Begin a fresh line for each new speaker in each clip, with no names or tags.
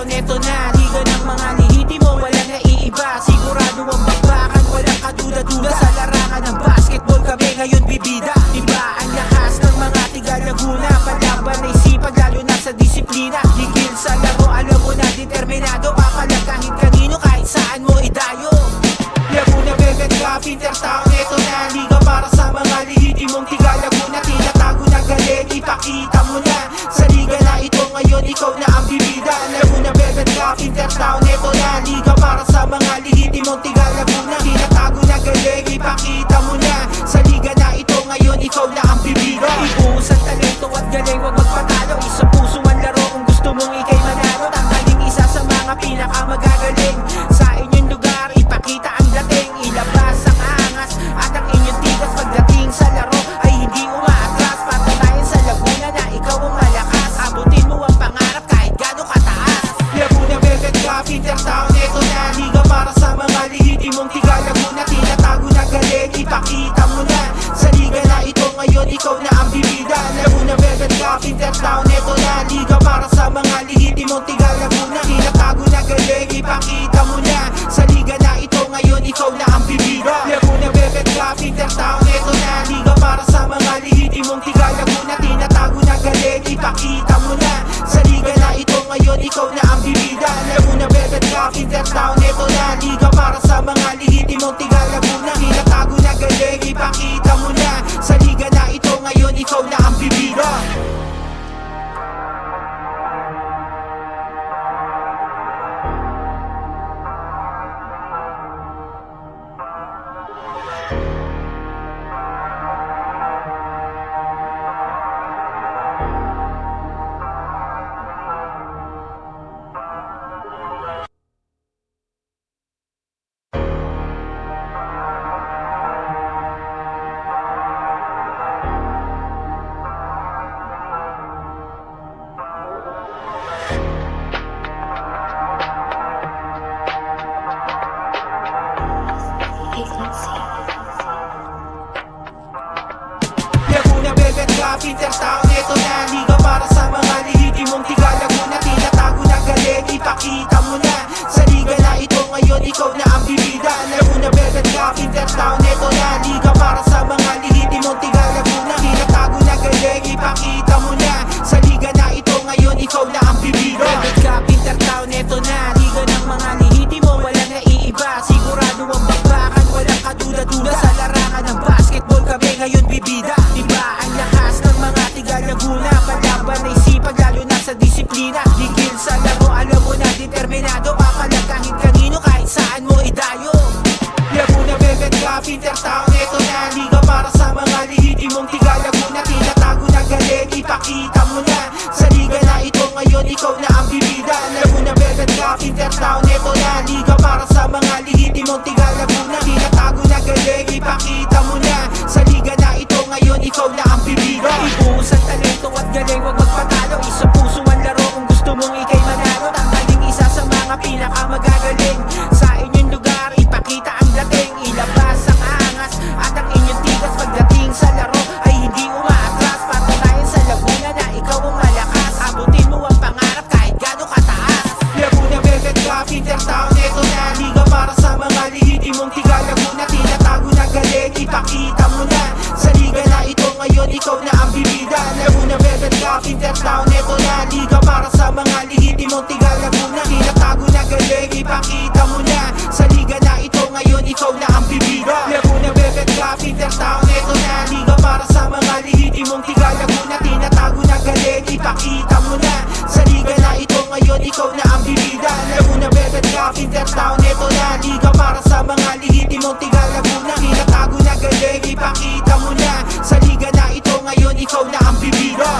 Neto na, liga ng mga lihitimo, walang naiiba. Sigurado ang bakbakan, walang kaduda-duda. Sa larangan ng basketball kami ngayon bibida. Diba ang lakas ng mga tiga Laguna? Palaban ay sipag, lalo na sa disiplina. Higil sa laro, alam mo na determinado. Papalag kahit kanino, kahit saan mo idayo. Laguna, Velvet Cup, Intertown. Neto na, liga para sa mga lihitimong tiga Laguna. Tinatago na galing, ipakita mo na. Sa liga na ito ngayon, ikaw na ang bibida. Laguna, Velvet Cup, Intertown. Neto na, liga para sa mga lihitimong tiga Laguna. Tinatago na galing, ipakita mo na. Sa liga na ito ngayon, ikaw na ang bibida. Ibuhos ang talento at galing, wag magpatalo. Isang puso ang laro kung gusto mong ikay manalo. Tanghaling isa sa mga pinakamagagaling. Sa inyong lugar, ipakita ang dating. Ilabas ang angas at ang inyong tigas. Pagdating sa laro ay hindi umaatras. Patunayan sa Laguna na ikaw ang malakas. Abutin mo ang pangarap kahit gaano kataas. Laguna, Velvet Cup, Intertown. Neto na, liga para sa mga lihitimong tiga Laguna. Tinatago na galing, ipakita mo na. Sa liga na ito ngayon, ikaw na ang bibida. Laguna, Velvet Cup, Intertown. Neto na, liga para sa mga lihitimong tiga Laguna. Tinatago na galing, ipakita mo na. Sa liga na ito ngayon, ikaw na ang bibida. Laguna, Velvet Cup, Intertown. Neto na, liga para sa mga lihitimong tiga Laguna. Tinatago na galing, ipakita mo na. Sa liga na ito ngayon, ikaw na ang bibida. Laguna, Velvet Cup, Intertown. Neto na, liga para sa mga lihitimong tiga Laguna. Tinatago na galing, ipakita mo na. Sa liga na ito ngayon, ikaw na ang bibida. Laguna, Velvet Cup, Intertown. Neto na, liga para sa mga lihitimong tiga Laguna. Tinatago na galing, ipakita mo na. Sa liga na ito ngayon, ikaw na ang bibida. Laguna, Velvet Cup, Intertown. Neto na, liga para sa mga lihitimong tiga Laguna. Tinatago na galing, ipakita mo na. Sa liga na ito ngayon, ikaw na ang bibida. Velvet Cup, Intertown. Neto na, liga ng mga lihitimo, walang naiiba. Sigurado ang bakbakan, walang kaduda-duda. Sa larangan ng basketball kami ngayon bibida. Diba ang lakas ng mga tiga Laguna? Palaban ay sipag, lalo na sa disiplina. Higil sa laro, alam mo na determinado. Papalag kahit kanino, kahit saan mo idayo. Laguna, Velvet Cup, Intertown. Neto na, liga para sa mga lihitimong tiga Laguna. Tinatago na galing, ipakita mo na. Sa liga na ito ngayon, ikaw na ang bibida. Laguna, Velvet Cup, Intertown. Neto na, liga para sa mga lihitimong tiga Laguna. Tinatago na galing, ipakita mo na. Sa liga na ito ngayon, ikaw na ang bibida. Ibuhos ang talento at galing, wag magpatalo. Isang puso ang laro kung gusto mong ikay manalo. Tanghaling isa sa mga pinakamagagaling. Sa inyong lugar, ipakita ang dating. Ilabas ang angas at ang inyong tigas. Pagdating sa laro ay hindi umaatras. Patunayan sa Laguna na ikaw ang malakas. Abutin mo ang pangarap kahit gaano kataas. Laguna, Velvet Cup, Intertown. Neto na, liga para sa mga lihitimong tiga Laguna. Tinatago na galing, ipakita mo na. Sa liga na ito ngayon, ikaw na ang bibida. Laguna, Velvet Cup, Intertown. Neto na, liga para sa mga lihitimong tiga Laguna. Tinatago na galing, ipakita mo na. Sa liga na ito ngayon, ikaw na ang bibida. Laguna, Velvet Cup, Intertown. Neto na, liga para sa mga lihitimong tiga Laguna. Tinatago na galing, ipakita mo na. Sa liga na ito ngayon, ikaw na ang bibida. Laguna, Velvet Cup, Intertown. Neto na, liga para sa mga lihitimong tiga Laguna. Tinatago na galing, ipakita mo na. Sa liga na ito ngayon, ikaw na ang bibida.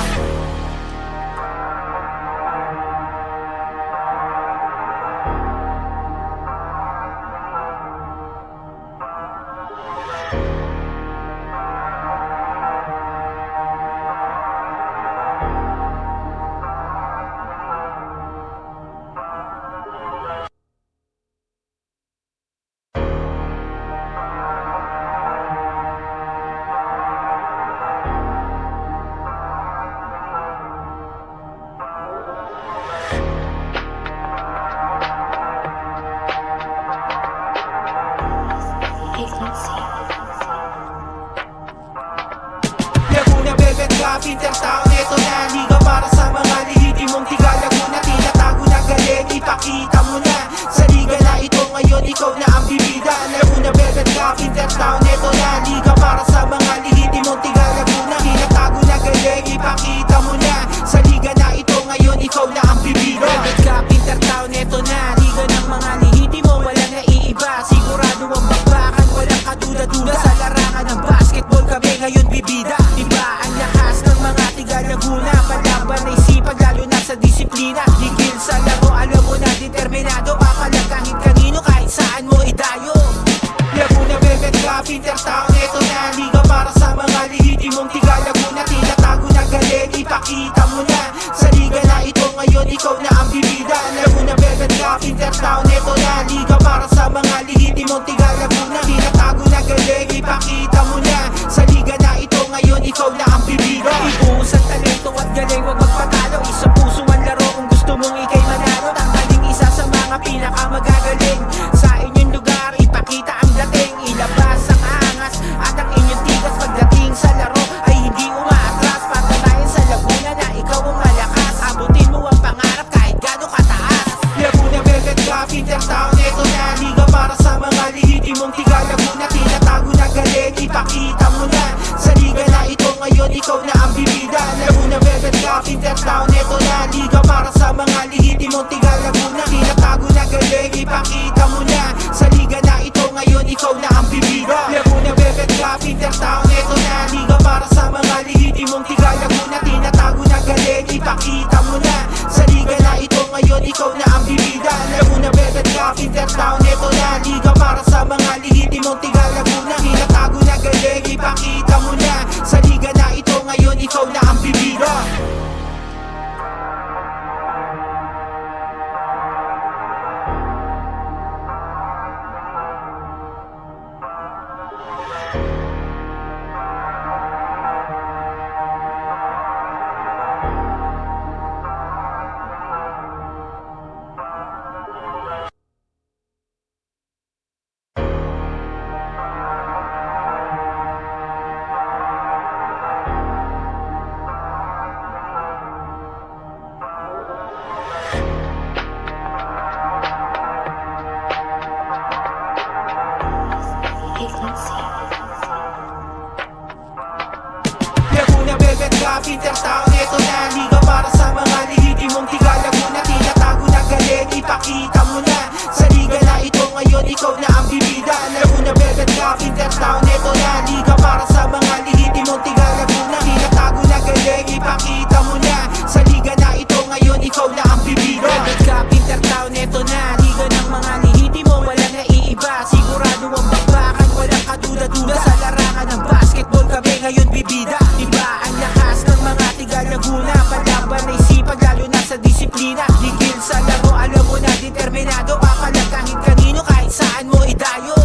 hiti mong tiga Laguna, tinatago na galing, ipakita mo na sa liga na ito ngayon, ikaw na ang bibida. Laguna Velvet Cup, Intertown, ito na liga para sa mga lihiti mong tiga Laguna, tinatago na galing, ipakita mo na sa liga na ito ngayon, ikaw na ang bibida. Laguna Velvet Cup, Intertown, ito na liga para sa mga lihiti mong tiga Laguna, tinatago na galing, ipakita mo na sa liga na ito ngayon, ikaw na ang bibida. Laguna Velvet Cup, Intertown, ito na liga para sa mga lihiti mong tiga Laguna, tinatago na galing, ipakita mo na sa liga na ito ngayon, ikaw na ang bibida. Laguna Velvet Cup, Intertown, ito na liga para sa mga lihiti mong tiga Laguna, tinatago na galing, ipakita mo na sa liga na ito ngayon, ikaw na ang bibida. Laguna Velvet Cup, Intertown, ito na liga para sa mga lihiti mong tiga Laguna, tinatago na galing, ipakita mo na sa liga na ito ngayon, ikaw na ang bibida. Velvet Cup, Intertown, ito na liga ng mga lihiti mo, walang naiiba, sigurado ang bakbakan, walang kaduda-duda sa larangan ng basketball, kami ngayon bibida. Iba ang lakas ng mga tiga Laguna, palaban ay sipag lalo na sa disiplina. Ligil sa laro, alam mo na determinado, papalagkahin kanino kahit saan mo idayo.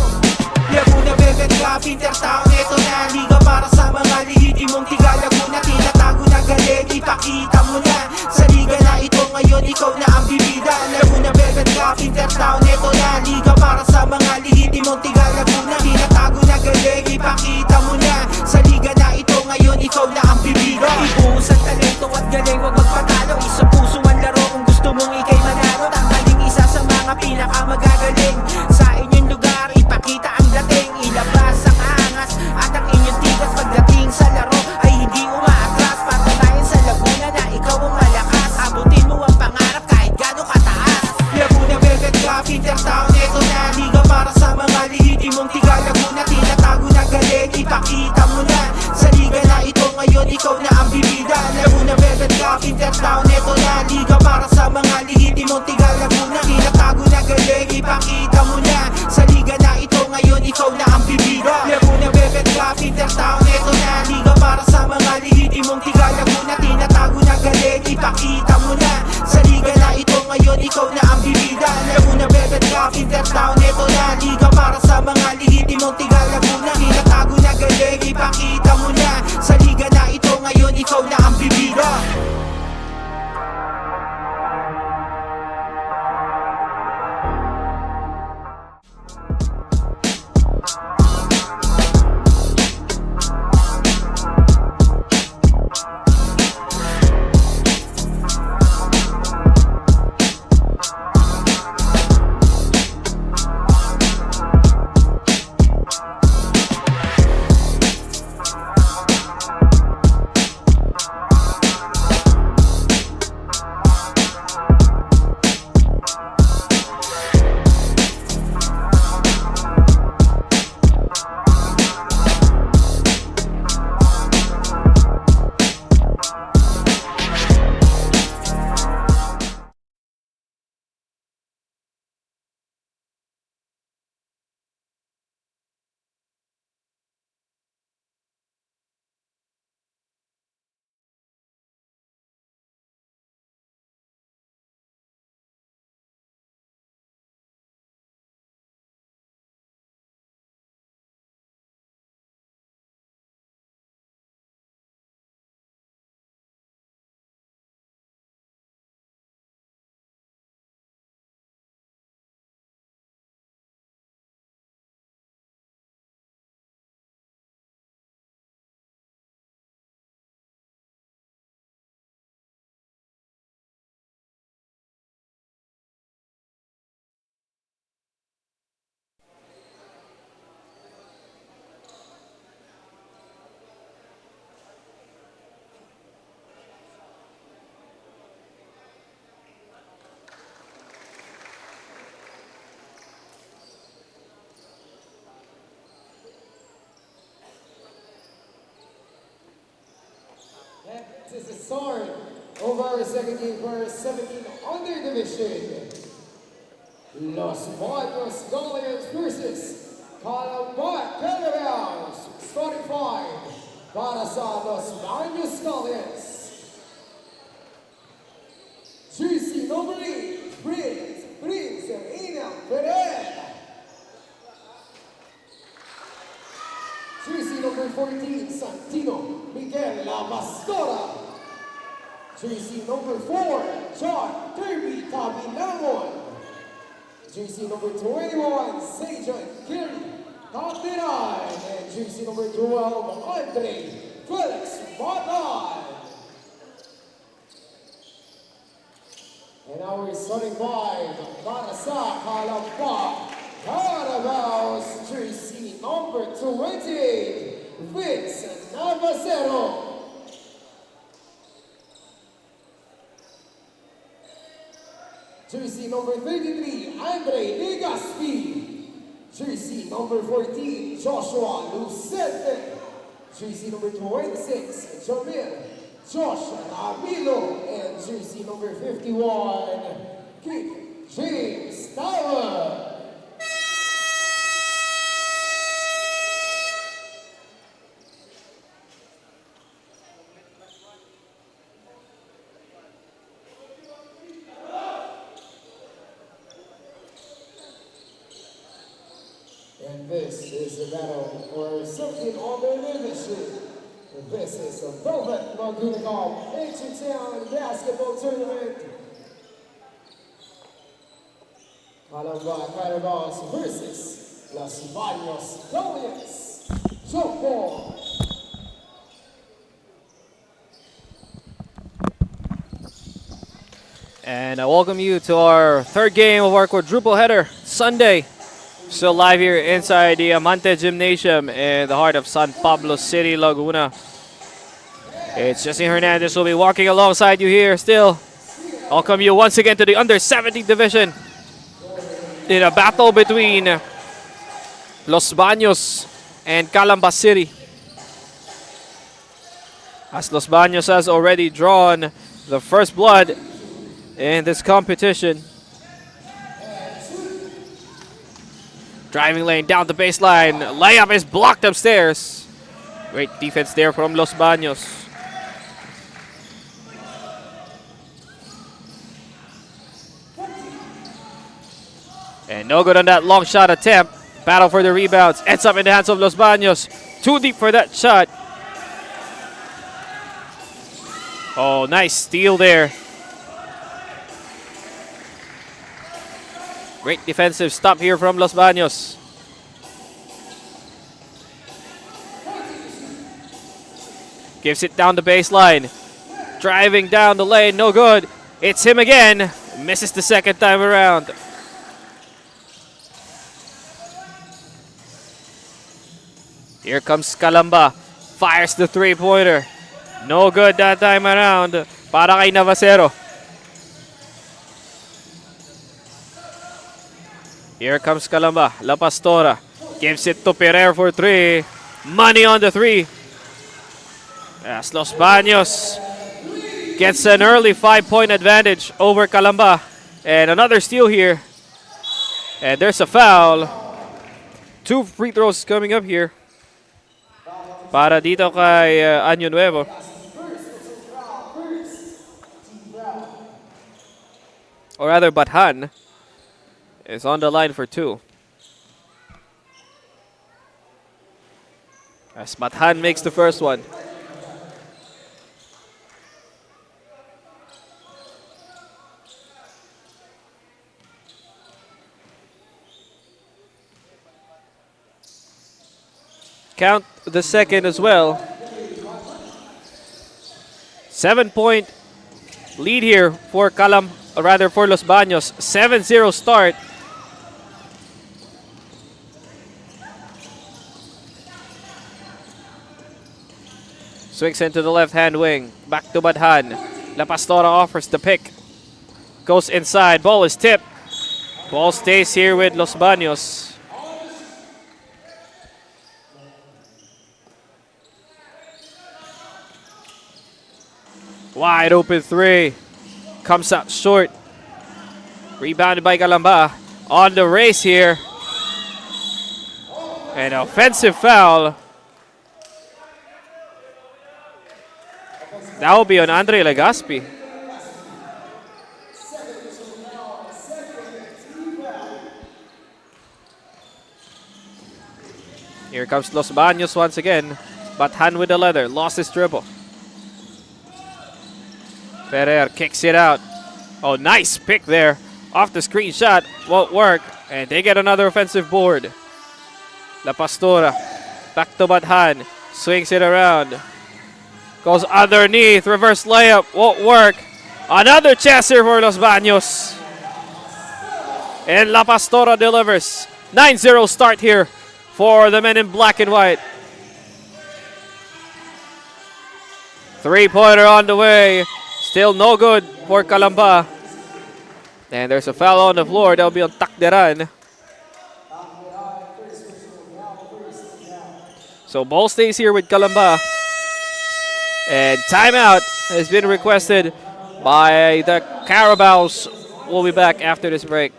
Laguna Velvet Cup, Intertown, ito na liga para sa mga lihiti mong tiga Laguna, tinatago na galing, ipakita mo na sa liga na ito ngayon, ikaw na ang bibida. Laguna Velvet Cup, Intertown, ito na liga para sa mga lihiti mong tiga Laguna, tinatago na galing, ipakita mo na sa liga na ito ngayon, ikaw na ang bibida. Ibuhos ang talento at galing, wag magpatalo, isa puso ang laro kung gusto mong ikay manalo. Tanggaling isa sa mga pinakamagagaling sa inyong lugar, ipakita ang dating, ilabas ang angas at ang inyong tigas. Pagdating sa laro ay hindi umaatras, patunayan sa Laguna na ikaw ang malakas, abutin mo ang pangarap kahit gano'ng kataas. Laguna Velvet Cup, Intertown, ito na liga para sa mga lihiti mong tiga Laguna, tinatago na galing, ipakita mo na sa liga na ito ngayon, ikaw na ang bibida. Laguna Velvet Cup, Intertown, ito na liga para sa mga lihiti mong tiga Laguna, tinatago na galing, ipakita mo na sa liga na ito ngayon, ikaw na ang bibida. Laguna Velvet Cup, Intertown, ito na liga para sa mga lihiti mong tiga Laguna, tinatago na galing, ipakita mo na sa liga na ito ngayon, ikaw na ang bibida. Laguna Velvet Cup, Intertown, ito na liga para sa mga lihiti mong tiga Laguna, tinatago na galing, ipakita mo na sa liga na ito ngayon, ikaw na ang bibida.
is the start of our second game for our 17 under division. Los Baños Goliaths versus Calamba Caravels. Starting five para sa Los Baños Goliaths. Jersey number 8, Prince Inel Pereira. Jersey number 14, Santino Miguel La Pastora. Jersey number 4, John Kirby Tabilangon. Jersey number 21, Sejan Kiri Tabiran. And jersey number 12, Andre Felix Matan. And now we're starting five para sa Calamba Caravels, jersey number 20, Vince Navacero. Jersey number 33, Andre Legaspi. Jersey number 14, Joshua Lucente. Jersey number 26, Jamil Josh Avilo. And jersey number 51, Keith James Tower. And this is the battle for something on the division. This is the Velvet Laguna Cup H-Town Basketball Tournament. Calamba Caravels versus Los Baños Goliaths. Jump ball.
And I welcome you to our third game of our quadruple header Sunday. Still live here inside the Amante Gymnasium in the heart of San Pablo City, Laguna. It's Jesse Hernandez who will be walking alongside you here still. Welcome you once again to the under 17 division in a battle between Los Baños and Calamba City. As Los Baños has already drawn the first blood in this competition. Driving lane down the baseline. Layup is blocked upstairs. Great defense there from Los Baños. And no good on that long shot attempt. Battle for the rebounds. Ends up in the hands of Los Baños. Too deep for that shot. Oh, nice steal there. Great defensive stop here from Los Baños. Gives it down the baseline. Driving down the lane, no good. It's him again. Misses the second time around. Here comes Calamba. Fires the three-pointer. No good that time around. Para kay Navacero. Here comes Calamba. La Pastora gives it to Pereira for three. Money on the three. As Los Baños gets an early 5-point advantage over Calamba. And another steal here. And there's a foul. 2 free throws coming up here. Para dito kay Año Nuevo. Or rather, Bathan is on the line for 2. As Bathan makes the first one. Count the second as well. 7-point lead here for for Los Baños. 7-0 start. Swings into the left-hand wing. Back to Badhan. La Pastora offers the pick. Goes inside. Ball is tipped. Ball stays here with Los Baños. Wide open three. Comes out short. Rebounded by Calamba. On the race here. An offensive foul. That will be on Andre Legaspi. Here comes Los Baños once again. But hand with the leather. Lost his dribble. Ferrer kicks it out. Oh, nice pick there. Off the screen shot. Won't work. And they get another offensive board. La Pastora. Back to Bathan. Swings it around. Goes underneath. Reverse layup. Won't work. Another chance here for Los Baños. And La Pastora delivers. 9-0 start here for the men in black and white. Three-pointer on the way. Still no good for Calamba. And there's a foul on the floor. That'll be on Takderan. So ball stays here with Calamba. And timeout has been requested by the Carabaos. We'll be back after this break.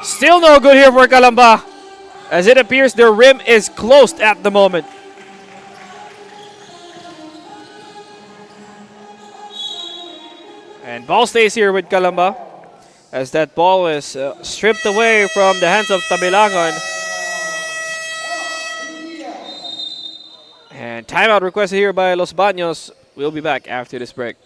Still no good here for Calamba, as it appears their rim is closed at the moment. And ball stays here with Calamba, as that ball is stripped away from the hands of Tabilangon. And timeout requested here by Los Baños. We'll be back after this break.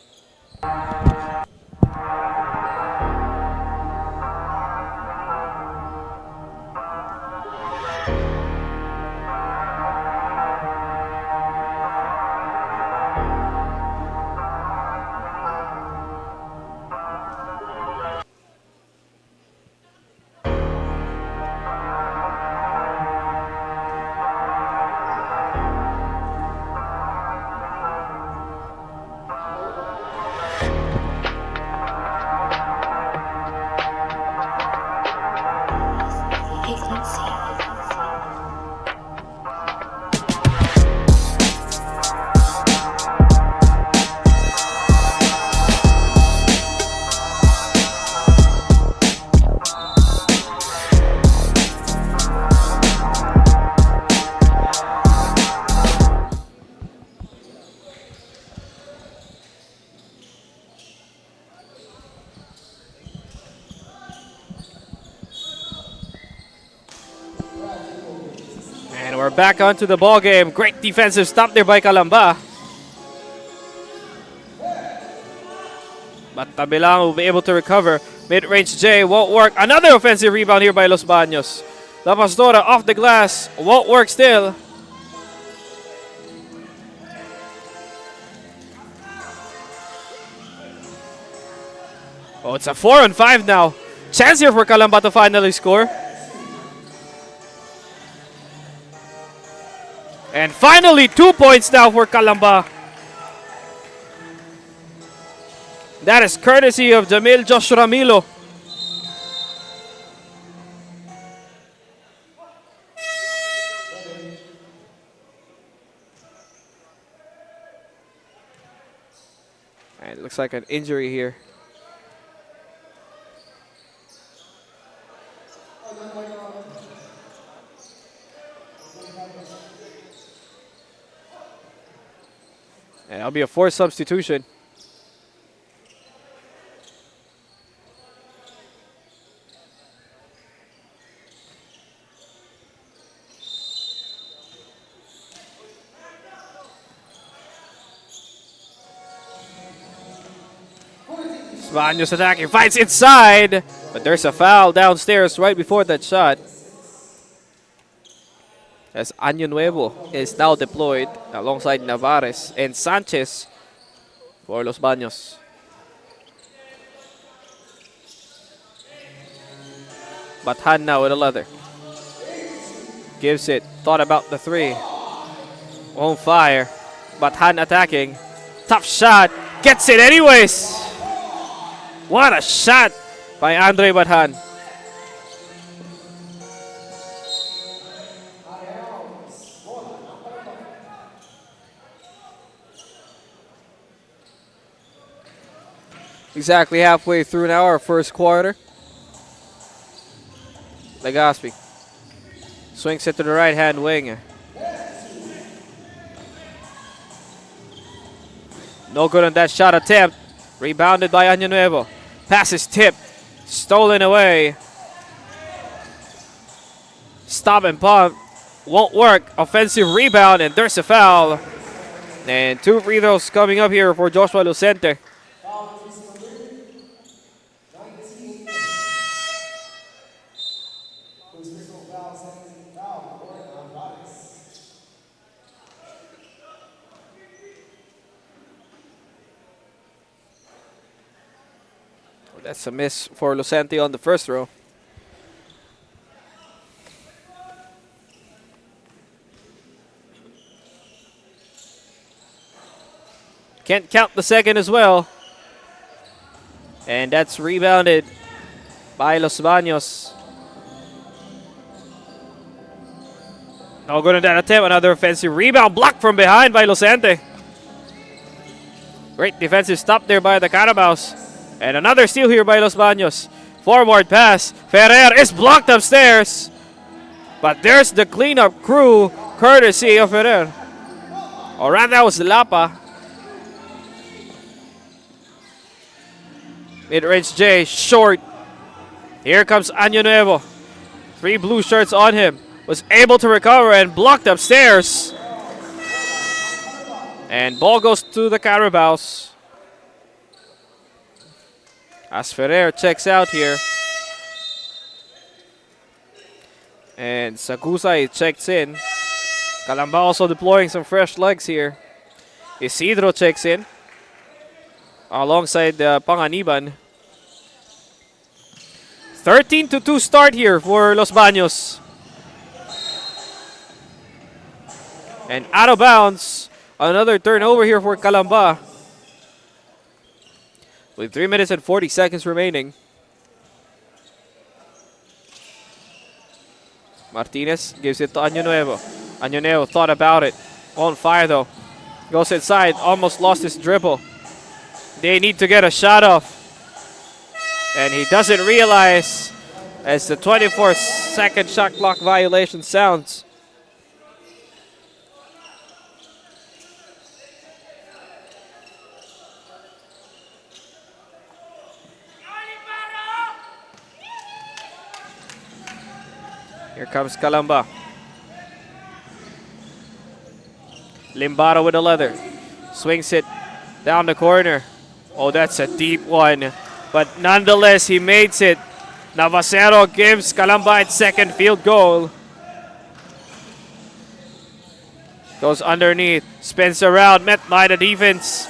And we're back onto the ball game. Great defensive stop there by Calamba. But Tabilang will be able to recover. Mid-range J won't work. Another offensive rebound here by Los Baños. La Pastora off the glass. Won't work still. Oh, it's a 4-on-5 now. Chance here for Calamba to finally score. And finally, 2 points now for Calamba. That is courtesy of Jamil Josh Ramilo. Looks like an injury here. And that'll be a forced substitution. Baños attacking, fights inside, but there's a foul downstairs right before that shot. As Año Nuevo is now deployed alongside Navarez and Sanchez for Los Baños. Bathan now with a leather. Gives it, thought about the three. On fire. Bathan attacking. Tough shot, gets it anyways. What a shot by Andre Bathan. Exactly halfway through now our first quarter. Legaspi swings it to the right hand wing. No good on that shot attempt. Rebounded by Año Nuevo. Pass is tipped. Stolen away. Stop and pump. Won't work. Offensive rebound, and there's a foul. And two free throws coming up here for Joshua Lucente. That's a miss for Lucente on the first row. Can't count the second as well. And that's rebounded by Los Baños. No good on that attempt. Another offensive rebound blocked from behind by Lucente. Great defensive stop there by the Carabaos. And another steal here by Los Baños. Forward pass. Ferrer is blocked upstairs. But there's the cleanup crew, courtesy of Ferrer. Or rather, that was Lapa. Mid-range J, short. Here comes Año Nuevo. Three blue shirts on him. Was able to recover and blocked upstairs. And ball goes to the Carabaos. As Ferrer checks out here. And Sagusay checks in. Calamba also deploying some fresh legs here. Isidro checks in. Alongside Panganiban. 13-2 start here for Los Baños. And out of bounds. Another turnover here for Calamba. With 3 minutes and 40 seconds remaining. Martinez gives it to Año Nuevo. Año Nuevo thought about it. On fire though. Goes inside. Almost lost his dribble. They need to get a shot off. And he doesn't realize as the 24-second shot clock violation sounds. Here comes Calamba. Limbaro with a leather. Swings it down the corner. Oh, that's a deep one. But nonetheless, he makes it. Navasero gives Calamba its second field goal. Goes underneath. Spins around. Met by the defense.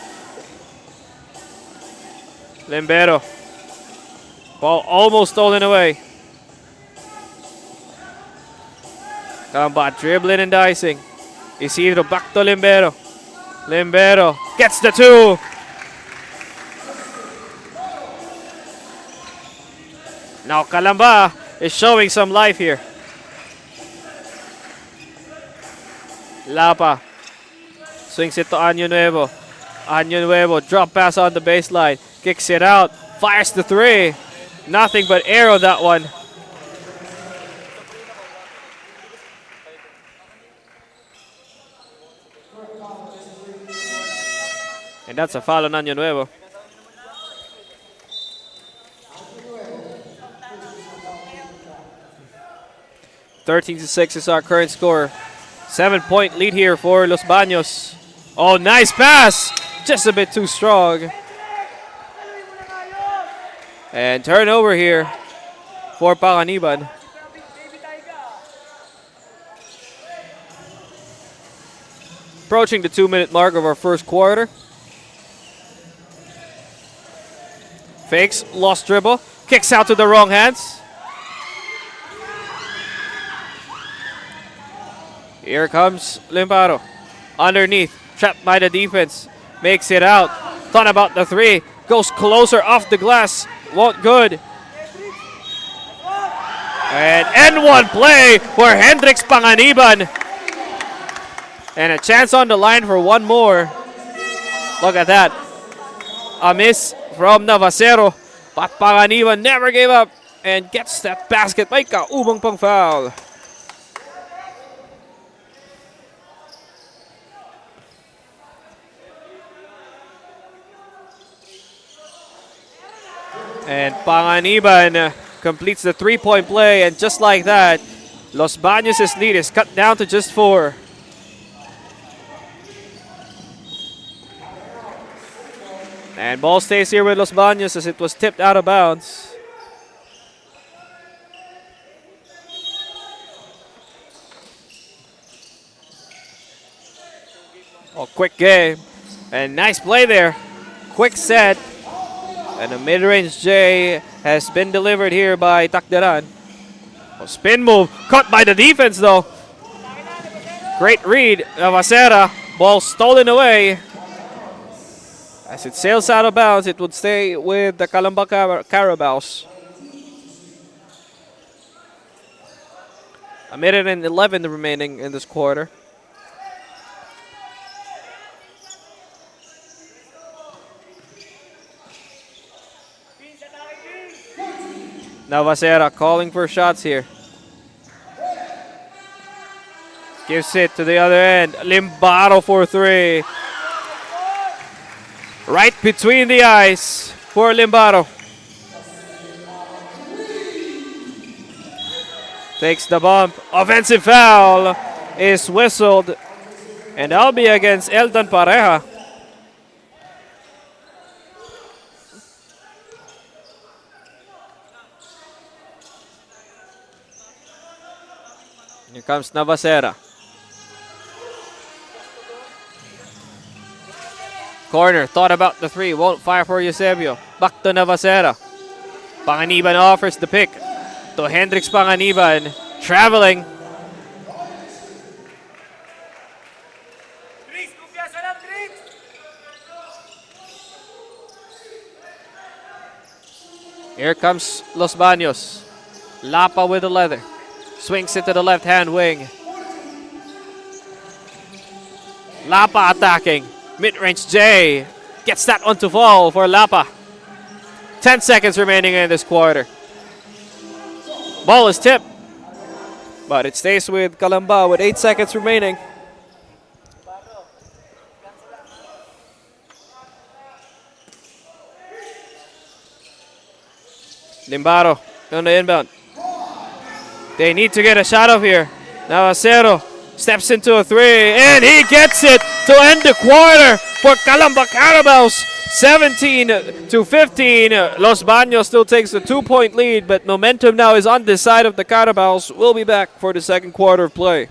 Limbero. Ball almost stolen away. Calamba dribbling and dicing. Isidro back to Limbero. Limbero gets the two. Now Calamba is showing some life here. Lapa swings it to Año Nuevo. Año Nuevo, drop pass on the baseline. Kicks it out. Fires the three. Nothing but arrow that one. And that's a foul on Año Nuevo. 13-6 is our current score. 7-point lead here for Los Baños. Oh, nice pass! Just a bit too strong. And turnover here for Panganiban. Approaching the 2-minute mark of our first quarter. Fakes, lost dribble, kicks out to the wrong hands. Here comes Limparo. Underneath, trapped by the defense. Makes it out. Thought about the three. Goes closer off the glass. Won't good. And N1 play for Hendrix Panganiban. And a chance on the line for one more. Look at that. A miss from Navacero. But Panganiban never gave up and gets that basket. May kaubang pang foul. And Panganiban completes the three-point play, and just like that, Los Baños' lead is cut down to just 4. And ball stays here with Los Baños as it was tipped out of bounds. Oh, quick game. And nice play there. Quick set. And a mid-range J has been delivered here by Takdaran. Oh, spin move. Caught by the defense, though. Great read. Navacera. Ball stolen away. As it sails out of bounds, it would stay with the Calamba Carabaos. A minute and 11 remaining in this quarter. Navacera calling for shots here. Gives it to the other end. Limbaro for 3. Right between the eyes for Limbaro. Takes the bump. Offensive foul is whistled. And that'll be against Elton Pareja. Here comes Navacera. Corner, thought about the 3, won't fire for Eusebio. Back to Navacera. Panganiban offers the pick to Hendrix Panganiban. Traveling. Here comes Los Baños. Lapa with the leather. Swings it to the left-hand wing. Lapa attacking. Mid-range J. Gets that one to fall for Lapa. 10 seconds remaining in this quarter. Ball is tipped. But it stays with Calamba with 8 seconds remaining. Limbaro on the inbound. They need to get a shot off here. Navacero steps into a 3, and he gets it to end the quarter for Calamba Carabaos. 17-15. Los Baños still takes the 2-point lead, but momentum now is on this side of the Carabaos. We'll be back for the second quarter of play.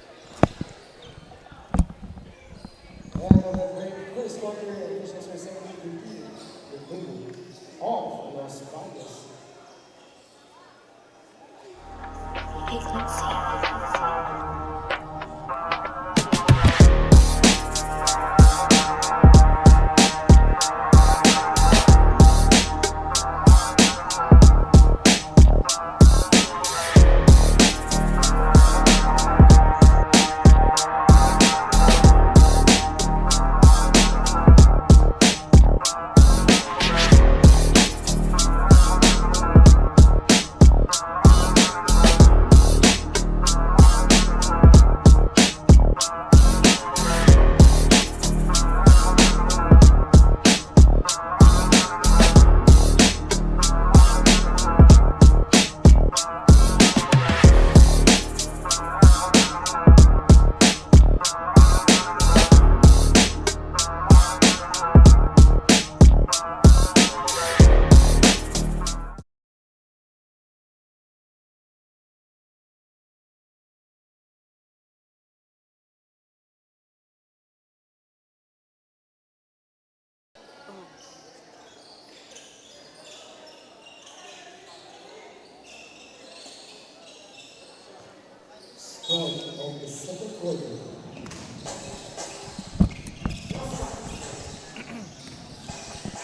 Start of the second quarter.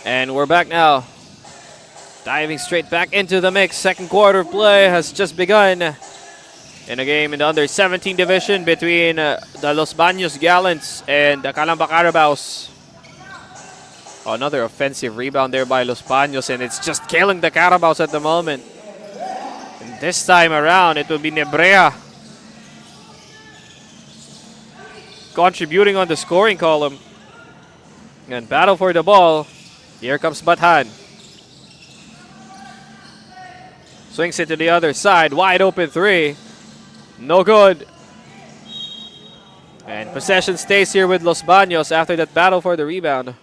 And we're back now. Diving straight back into the mix. Second quarter of play has just begun in a game in the under 17 division between the Los Baños Gallants and the Calamba Carabaos. Oh, another offensive rebound there by Los Baños, and it's just killing the Carabaos at the moment. And this time around, it will be Nebrea contributing on the scoring column. And battle for the ball. Here comes Bathan. Swings it to the other side. Wide open three. No good. And possession stays here with Los Baños after that battle for the rebound.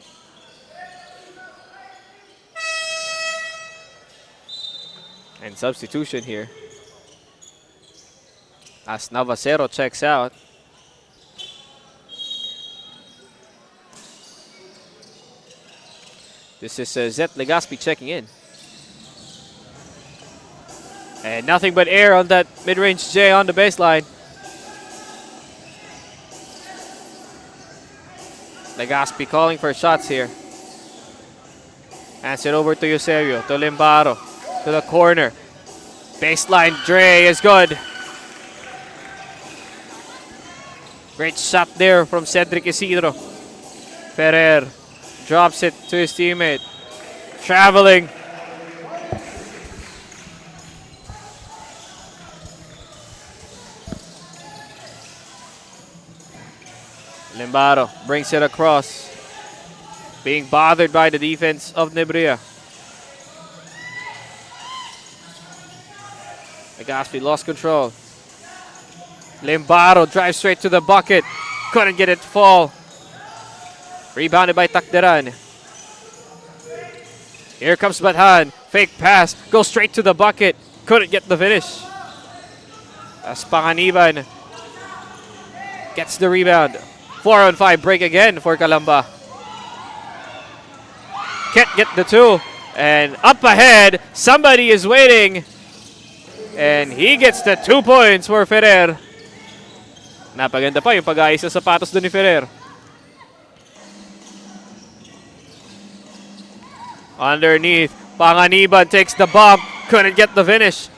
And substitution here, as Navacero checks out. This is Zet Legaspi checking in. And nothing but air on that mid-range J on the baseline. Legaspi calling for shots here. Hands it over to Eusebio, to Limbaro, to the corner. Baseline Dre is good. Great shot there from Cedric Isidro. Ferrer drops it to his teammate. Traveling. Limbaro brings it across. Being bothered by the defense of Nebrea. Legaspi lost control. Limbaro drives straight to the bucket. Couldn't get it to fall. Rebounded by Takdaran. Here comes Bathan. Fake pass. Goes straight to the bucket. Couldn't get the finish. As Panganiban gets the rebound. 4-on-5 break again for Calamba. Can't get the two. And up ahead, somebody is waiting. And he gets the 2 points for Ferrer. Napaganda pa yung pag-ayos sa sapatos doon ni Ferrer. Underneath, Panganiban takes the bump. Couldn't get the finish.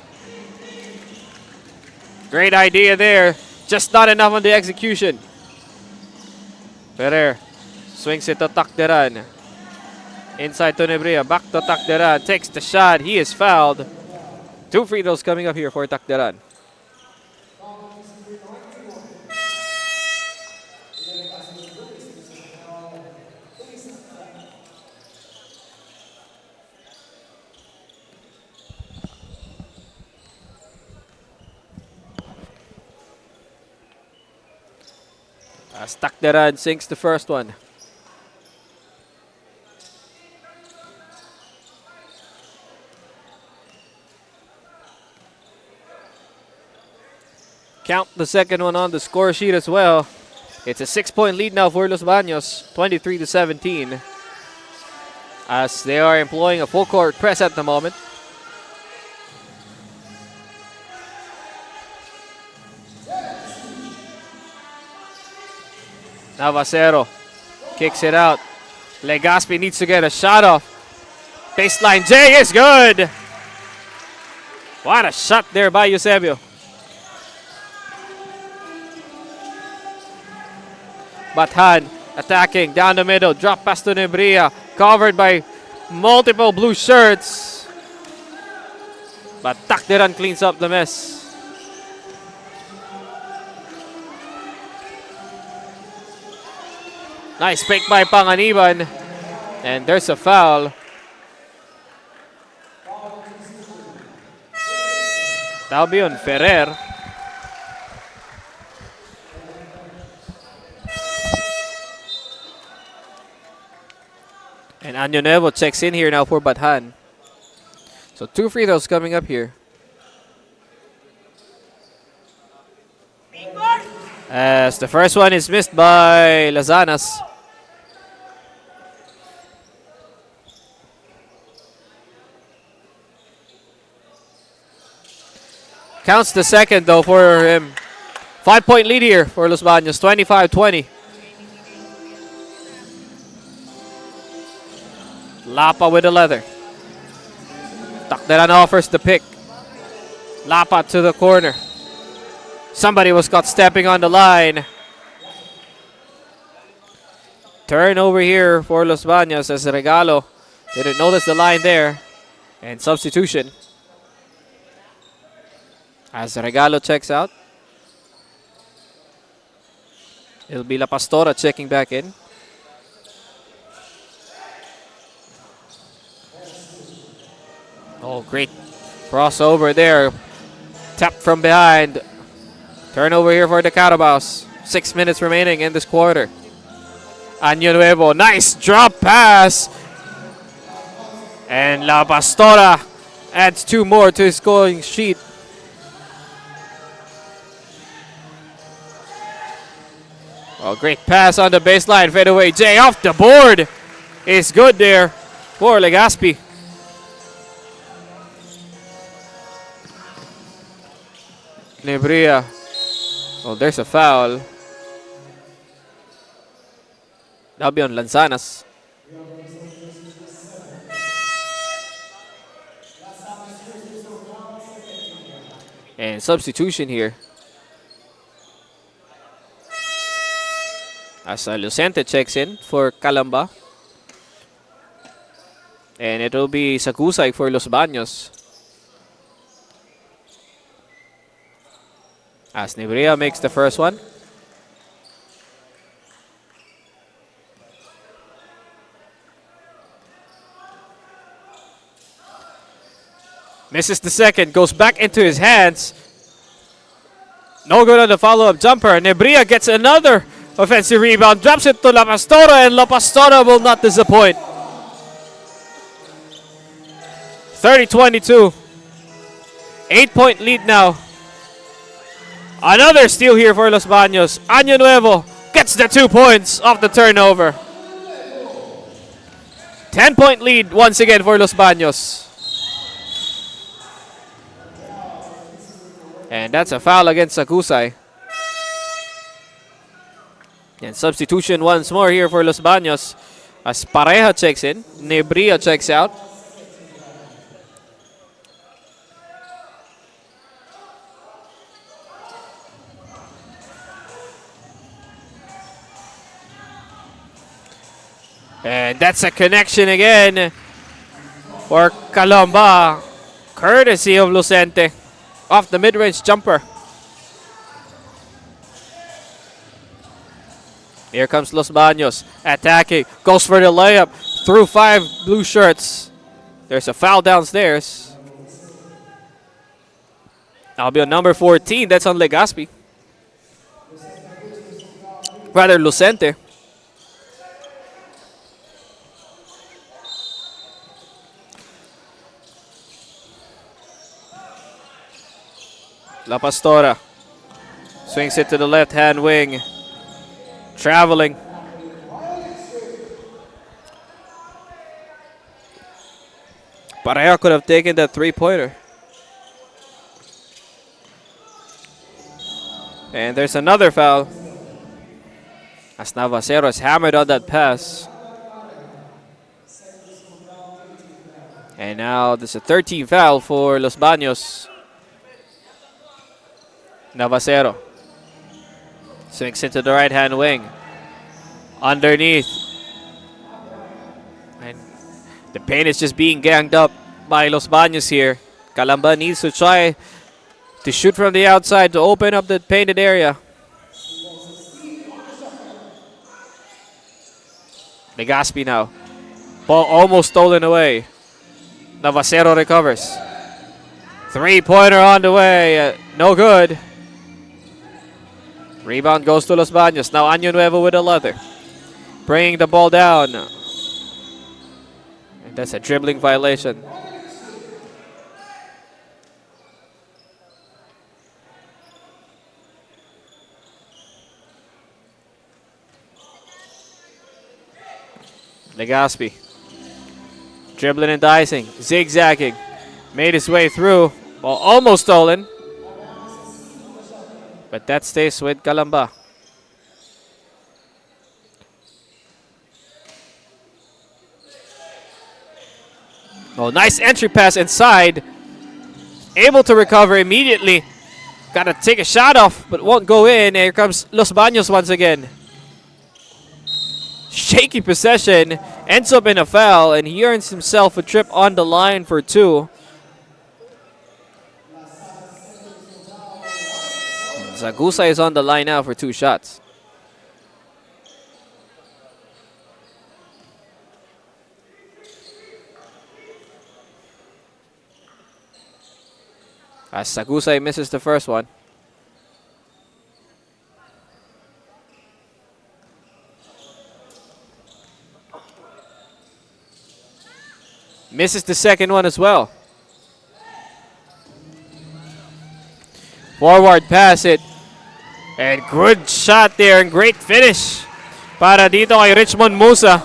Great idea there. Just not enough on the execution. Ferrer swings it to Takdaran. Inside to Nebrea. Back to Takdaran. Takes the shot. He is fouled. 2 free throws coming up here for Takdaran. As Takdaran sinks the first one. Count the second one on the score sheet as well. It's a 6-point lead now for Los Baños, 23-17. As they are employing a full court press at the moment. Navacero kicks it out. Legaspi needs to get a shot off. Baseline J is good. What a shot there by Eusebio. Bathan attacking down the middle. Drop pass to Nebrea. Covered by multiple blue shirts. But Takdaran cleans up the mess. Nice pick by Panganiban. And there's a foul. That'll be on Ferrer. And Año Nuevo checks in here now for Bathan. So 2 free throws coming up here. As the first one is missed by Lazanas. Counts the second though for him. 5-point lead here for Los Baños, 25-20. Lapa with the leather. Takderan offers the pick. Lapa to the corner. Somebody was caught stepping on the line. Turnover here for Los Baños as Regalo didn't notice the line there. And substitution as Regalo checks out. It'll be La Pastora checking back in. Oh, great crossover there. Tap from behind. Turnover here for the Carabaos. 6 minutes remaining in this quarter. Año Nuevo, nice drop pass. And La Pastora adds 2 more to his scoring sheet. Oh, great pass on the baseline. Fadeaway J off the board. Is good there for Legazpi. Nebria. Oh, there's a foul. That'll be on Lanzanas. And substitution here. As Lucente checks in for Calamba. And it'll be Sakusay for Los Baños. As Nebria makes the first one. Misses the second, goes back into his hands. No good on the follow-up jumper. Nebria gets another offensive rebound, drops it to La Pastora, and La Pastora will not disappoint. 30-22. 8-point lead now. Another steal here for Los Baños. Año Nuevo gets the 2 points off the turnover. 10-point lead once again for Los Baños. And that's a foul against Sakusay. And substitution once more here for Los Baños. As Pareja checks in, Nebria checks out. And that's a connection again for Calamba, courtesy of Lucente, off the mid-range jumper. Here comes Los Baños, attacking, goes for the layup, through 5 blue shirts. There's a foul downstairs. That'll be on number 14, that's on Legazpi. Rather, Lucente. La Pastora swings it to the left-hand wing. Traveling. Pareja could have taken that 3-pointer. And there's another foul. As Navacero is hammered on that pass. And now there's a 13th foul for Los Baños. Navacero swings into the right-hand wing. Underneath. And the paint is just being ganged up by Los Baños here. Calamba needs to try to shoot from the outside to open up the painted area. Legazpi now. Ball almost stolen away. Navacero recovers. 3-pointer on the way. No good. Rebound goes to Los Baños. Now Año Nuevo with a leather. Bringing the ball down. And that's a dribbling violation. Legazpi. Dribbling and dicing. Zigzagging. Made his way through. Ball almost stolen. But that stays with Calamba. Oh, nice entry pass inside. Able to recover immediately. Got to take a shot off, but won't go in. Here comes Los Baños once again. Shaky possession. Ends up in a foul, and he earns himself a trip on the line for 2. Zagusay is on the line now for 2 shots. As Zagusay misses the first one. Misses the second one as well. Forward pass it. And good shot there and great finish para dito kay Richmond Musa.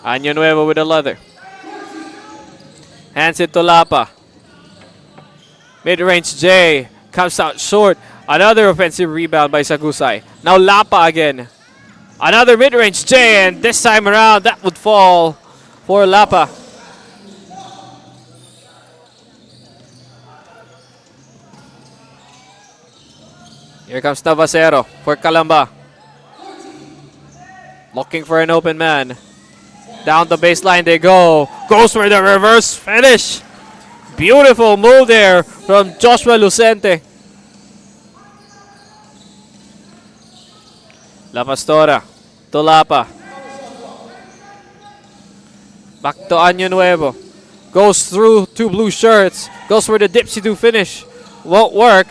Año Nuevo with a leather. Hands it to Lapa. Mid-range J comes out short. Another offensive rebound by Zagusay. Now Lapa again. Another mid-range J, and this time around that would fall for Lapa. Here comes Navasero for Calamba. Looking for an open man. Down the baseline they go. Goes for the reverse finish. Beautiful move there from Joshua Lucente. La Pastora to Lapa. Back to Año Nuevo. Goes through 2 blue shirts. Goes for the dipsy-do finish. Won't work.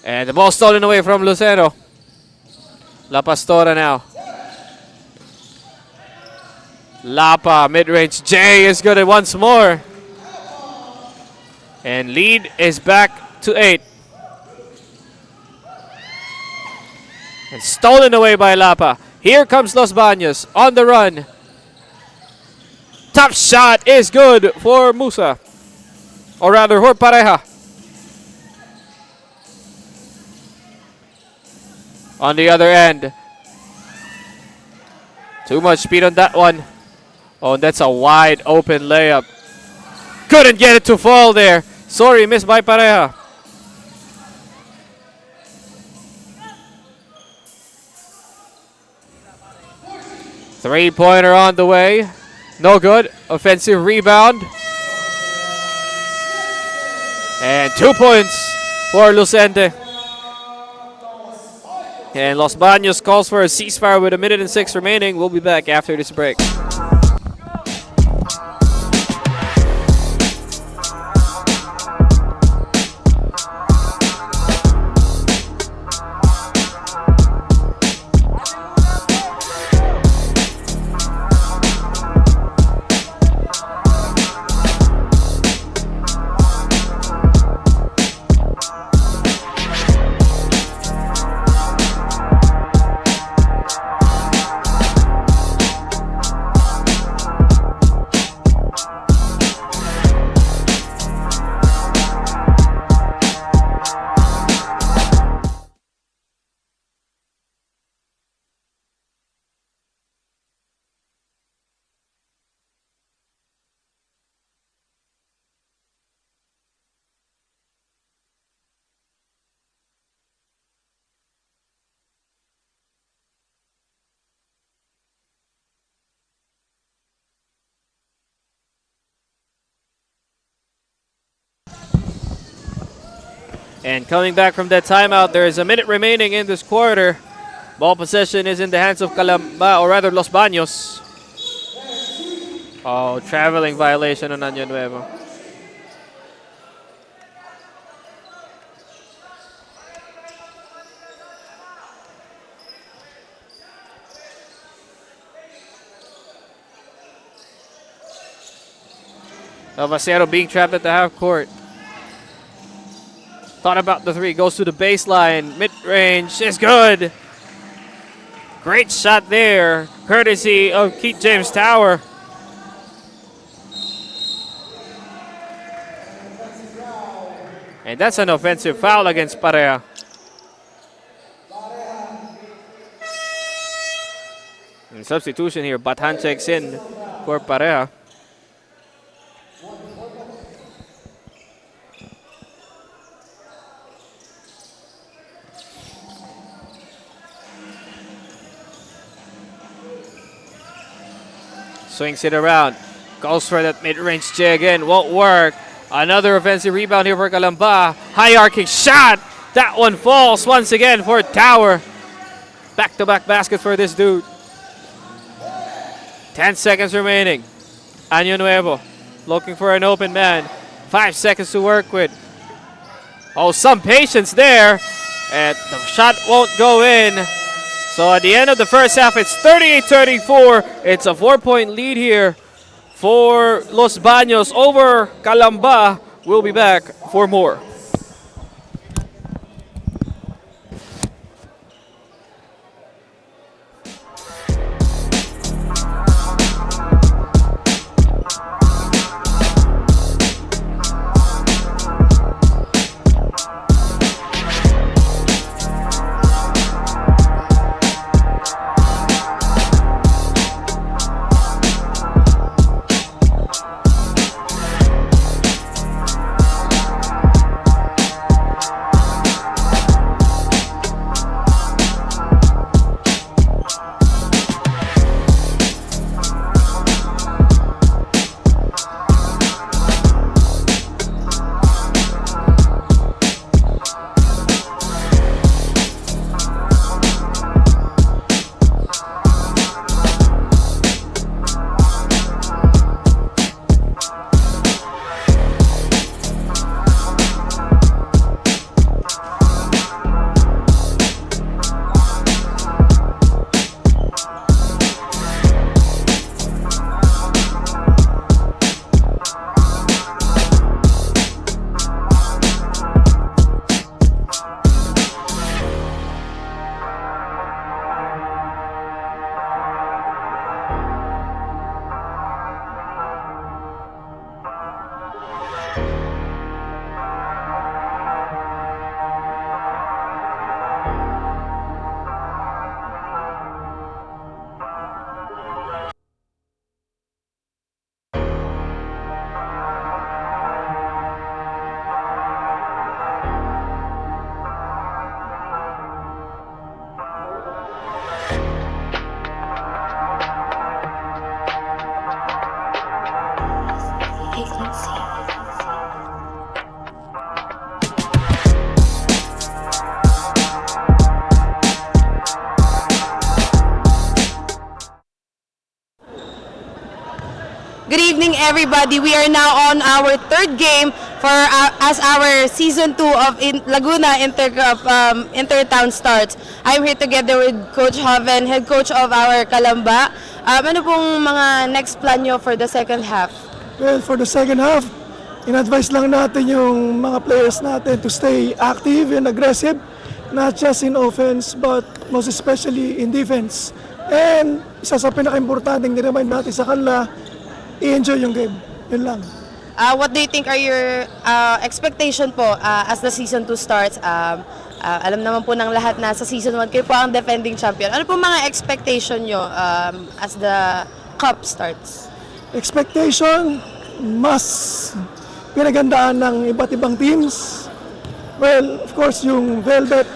And the ball stolen away from Lucero. La Pastora now. Lapa, mid-range J is good once more. And lead is back to 8. And stolen away by Lapa. Here comes Los Baños on the run. Top shot is good for Musa. Or rather, for Pareja. On the other end. Too much speed on that one. Oh, that's a wide open layup. Couldn't get it to fall there. Sorry, missed by Pareja. Three-pointer on the way. No good. Offensive rebound. And 2 points for Lucente. And Los Baños calls for a ceasefire with 1 minute and 6 remaining. We'll be back after this break. And coming back from that timeout, there is 1 minute remaining in this quarter. Ball possession is in the hands of Calamba, or rather Los Baños. Oh, traveling violation on Año Nuevo. Navasero being trapped at the half court. Thought about the three, goes to the baseline, mid-range is good. Great shot there, courtesy of Keith James Tower. And that's an offensive foul against Pareja. And substitution here, Batan checks in for Pareja. Swings it around. Goes for that mid-range J again. Won't work. Another offensive rebound here for Calamba. High arcing shot. That one falls once again for Tower. Back-to-back basket for this dude. 10 seconds remaining. Año Nuevo looking for an open man. 5 seconds to work with. Oh, some patience there. And the shot won't go in. So at the end of the first half, it's 38-34. It's a 4-point lead here for Los Baños over Calamba. We'll be back for more.
Good evening, everybody. We are now on our third game for as our season 2 of Laguna Intertown starts. I'm here together with Coach Joven, head coach of our Calamba. Ano pong mga next plan nyo for the second half?
Well, for the second half, in-advise lang natin yung mga players natin to stay active and aggressive, not just in offense, but most especially in defense. And isa sa pinaka-importanting ni-remind natin sa kanila, i-enjoy yung game. Yun lang.
What do you think are your expectation po as the season 2 starts? Alam naman po ng lahat na sa season 1 kayo po ang defending champion. Ano po mga expectation nyo as the cup starts?
Expectation, mas pinagandaan ng iba't ibang teams. Well, of course, yung Velvet,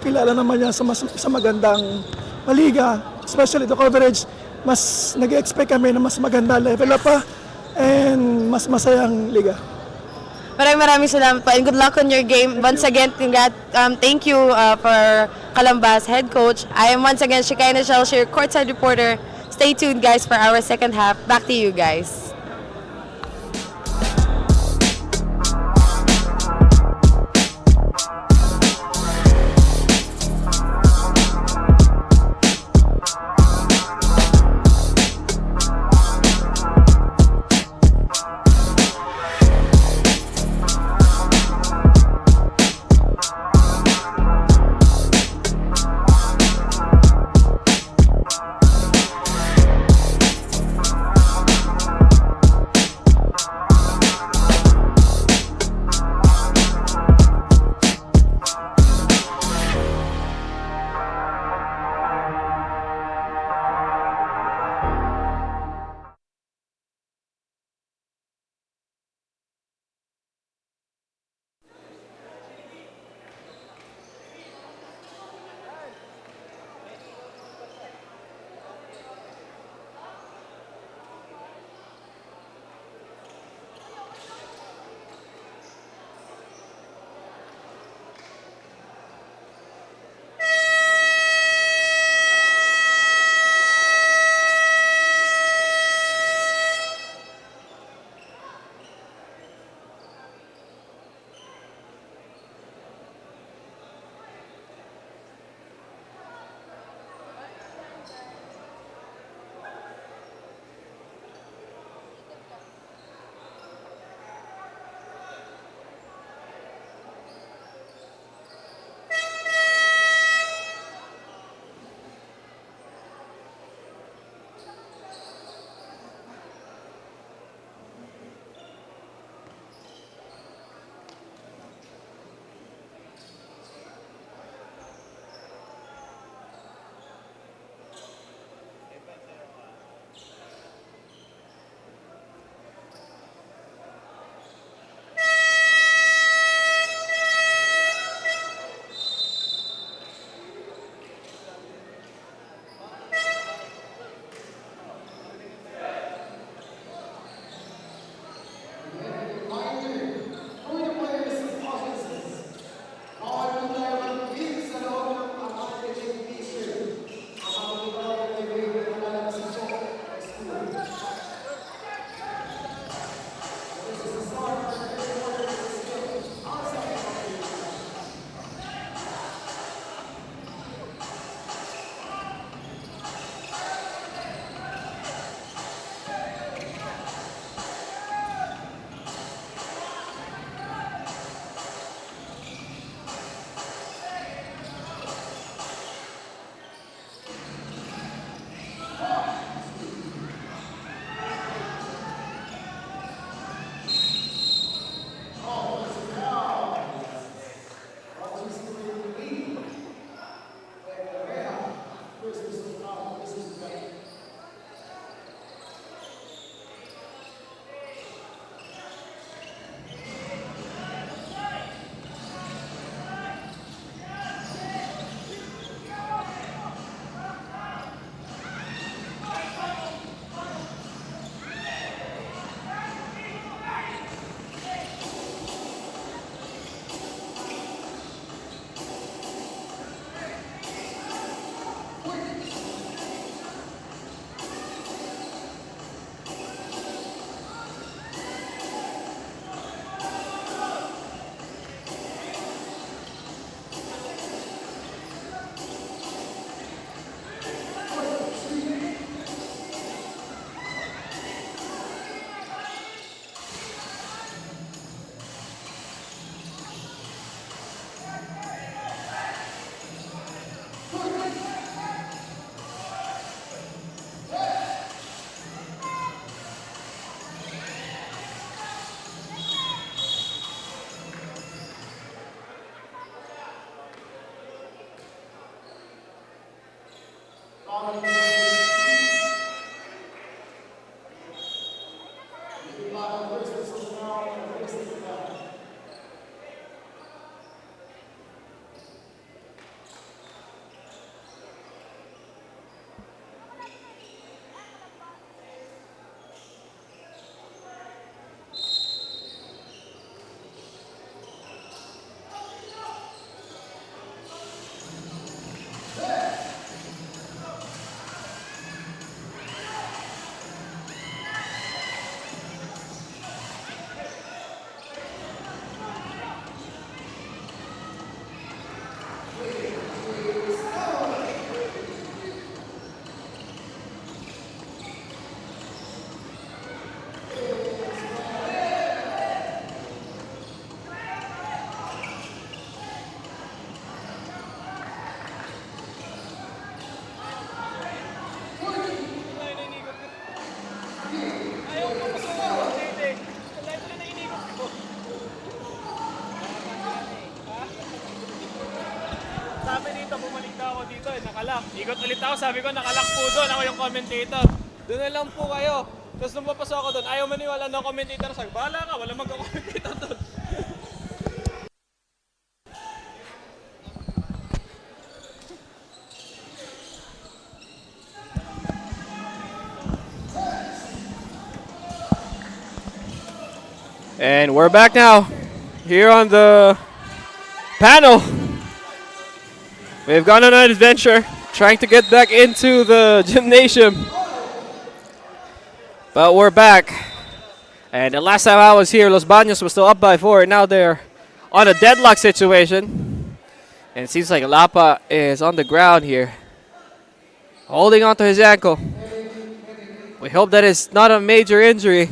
kilala naman niya sa magandang paliga, especially the coverage. Mas nag-expect kami na mas maganda level up pa and mas masayang liga.
Maraming salamat po and good luck on your game. Once again, thank you for Calamba's head coach. I am once again Shekinah Shelshire, courtside reporter. Stay tuned, guys, for our second half. Back to you guys.
nakalak. Ikot ulit ako, sabi ko nakalak po doon. Ako yung commentator. Doon na lang po kayo. Tapos nung papasok ako doon, ayaw maniwala ng commentator. Sabi, bahala ka, wala magka-commentator doon. And we're back now here on the panel. We've gone on an adventure trying to get back into the gymnasium. But we're back. And the last time I was here, Los Baños was still up by 4. Now they're on a deadlock situation. And it seems like Lapa is on the ground here, holding onto his ankle. We hope that it's not a major injury.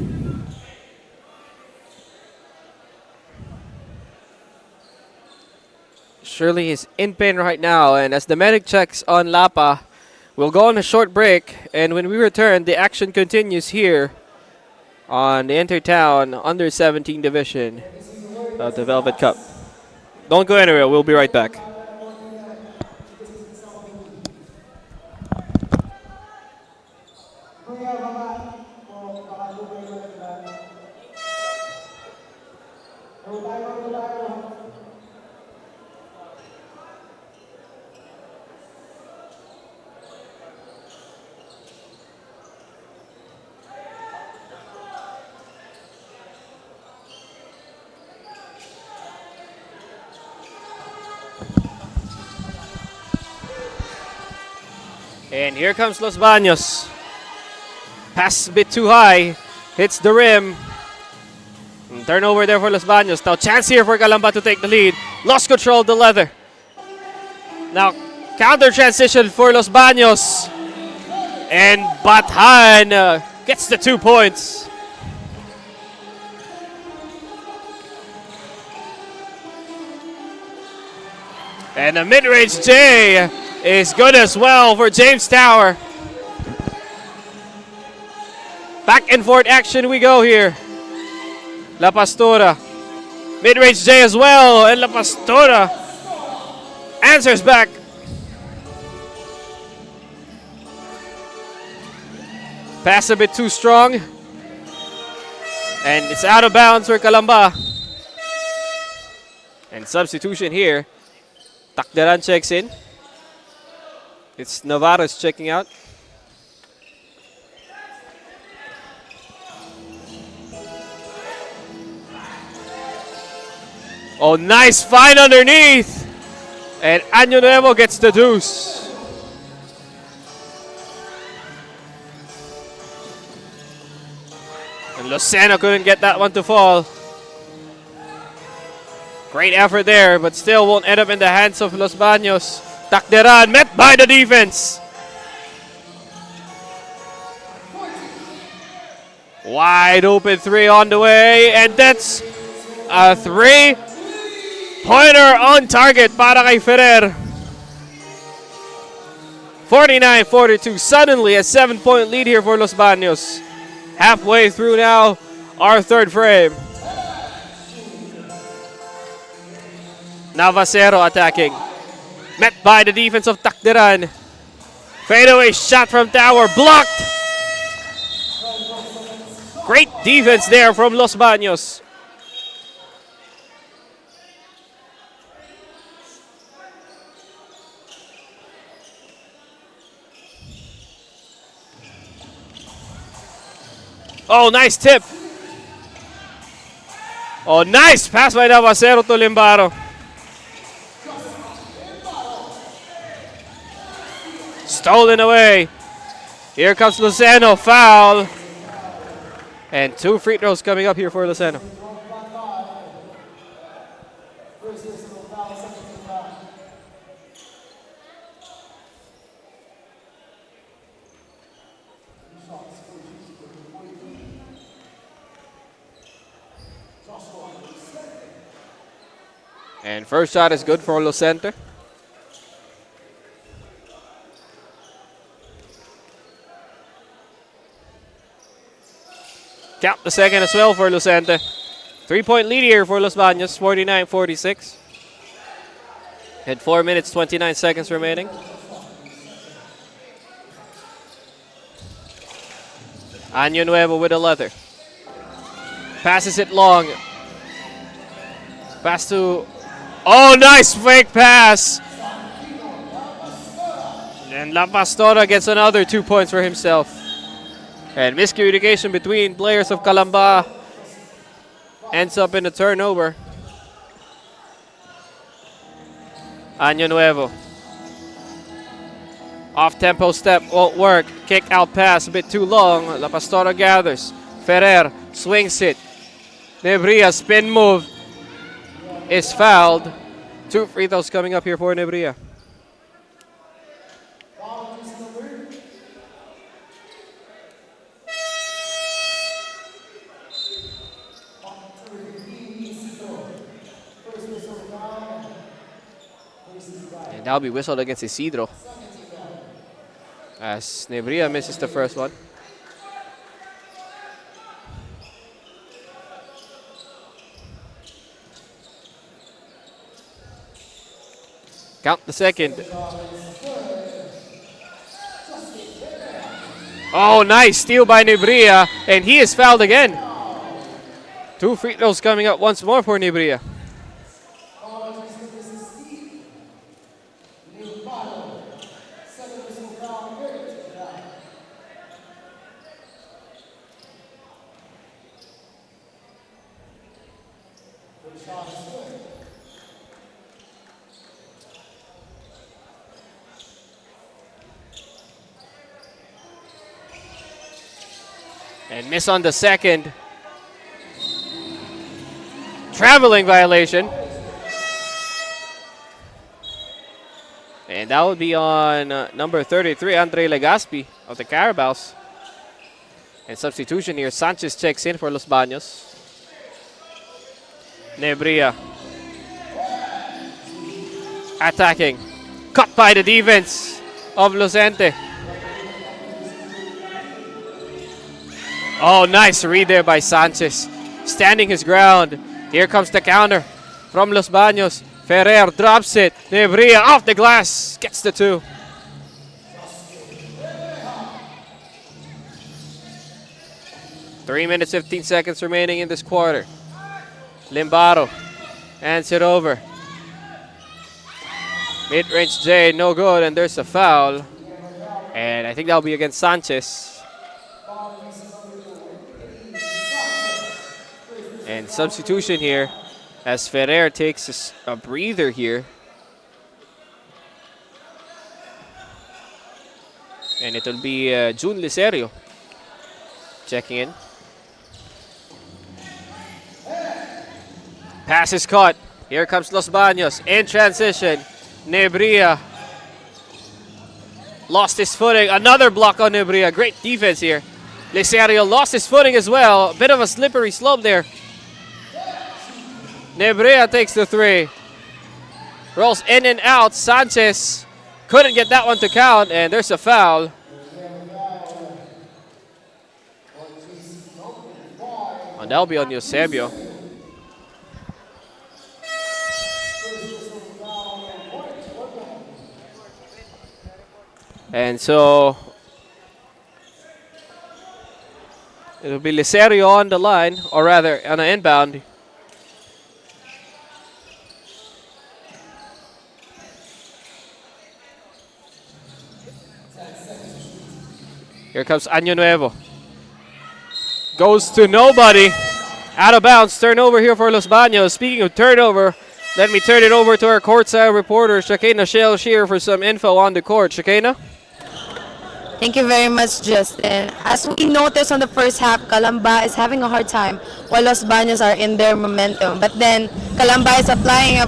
Surely is in pain right now, and as the medic checks on Lapa, we'll go on a short break, and when we return, the action continues here on the Intertown Under 17 division of the Velvet Cup. Don't go anywhere, we'll be right back. And here comes Los Baños. Pass a bit too high. Hits the rim. And turnover there for Los Baños. Now chance here for Calamba to take the lead. Lost control of the leather. Now counter transition for Los Baños. And Batan gets the 2 points. And a mid-range J is good as well for James Tower. Back and forth action we go here. La Pastora. Mid-range J as well, and La Pastora answers back. Pass a bit too strong. And it's out of bounds for Calamba. And substitution here. Takdaran checks in. It's Navarro's checking out. Oh, nice find underneath. And Año Nuevo gets the deuce. And Luceno couldn't get that one to fall. Great effort there, but still won't end up in the hands of Los Baños. Takderan met by the defense. Wide open 3 on the way, and that's a 3-pointer on target para kay Ferrer. 49-42, suddenly a 7-point lead here for Los Baños. Halfway through now, our third frame. Navacero attacking. Met by the defense of Takderan. Fadeaway shot from Tower, blocked. Great defense there from Los Baños. Oh, nice tip. Oh, nice pass by Navacero to Limbaro. Stolen away. Here comes Luceno, foul. And 2 free throws coming up here for Luceno. And first shot is good for Lucente. Count the second as well for Lucente. 3-point lead here for Los Baños, 49-46. And 4 minutes, 29 seconds remaining. Año Nuevo with a leather. Passes it long. Pass to... Oh, nice fake pass! And La Pastora gets another 2 points for himself. And miscommunication between players of Calamba ends up in a turnover. Año Nuevo. Off-tempo step won't work. Kick out pass a bit too long. La Pastora gathers. Ferrer swings it. Nebria spin move is fouled. 2 free throws coming up here for Nebria. And that'll be whistled against Isidro, as Nebria misses the first one. Count the second. Oh, nice steal by Nebria, and he is fouled again. 2 free throws coming up once more for Nebria. And miss on the second. Traveling violation. And that would be on number 33, Andre Legaspi of the Carabaos. And substitution here, Sanchez checks in for Los Baños. Nebria attacking. Cut by the defense of Lucente. Oh, nice read there by Sanchez. Standing his ground. Here comes the counter from Los Baños. Ferrer drops it. Nebria off the glass. Gets the 2. Three minutes, 15 seconds remaining in this quarter. Limbaro hands it over. Mid-range J, no good, and there's a foul. And I think that'll be against Sanchez. And substitution here as Ferrer takes a breather here. And it'll be Jun Licerio checking in. Pass is caught. Here comes Los Baños in transition. Nebria lost his footing. Another block on Nebria. Great defense here. Licerio lost his footing as well. A bit of a slippery slope there. Nebria takes the 3. Rolls in and out. Sanchez couldn't get that one to count, and there's a foul. And that'll be on Eusebio. And so it'll be Licerio on the line, or rather on an inbound. Here comes Año Nuevo. Goes to nobody. Out of bounds. Turnover here for Los Baños. Speaking of turnover, let me turn it over to our courtside reporter, Shakena Shell-Shear, for some info on the court. Shakena?
Thank you very much, Justin. As we noticed on the first half, Calamba is having a hard time while Los Baños are in their momentum. But then, Calamba is applying a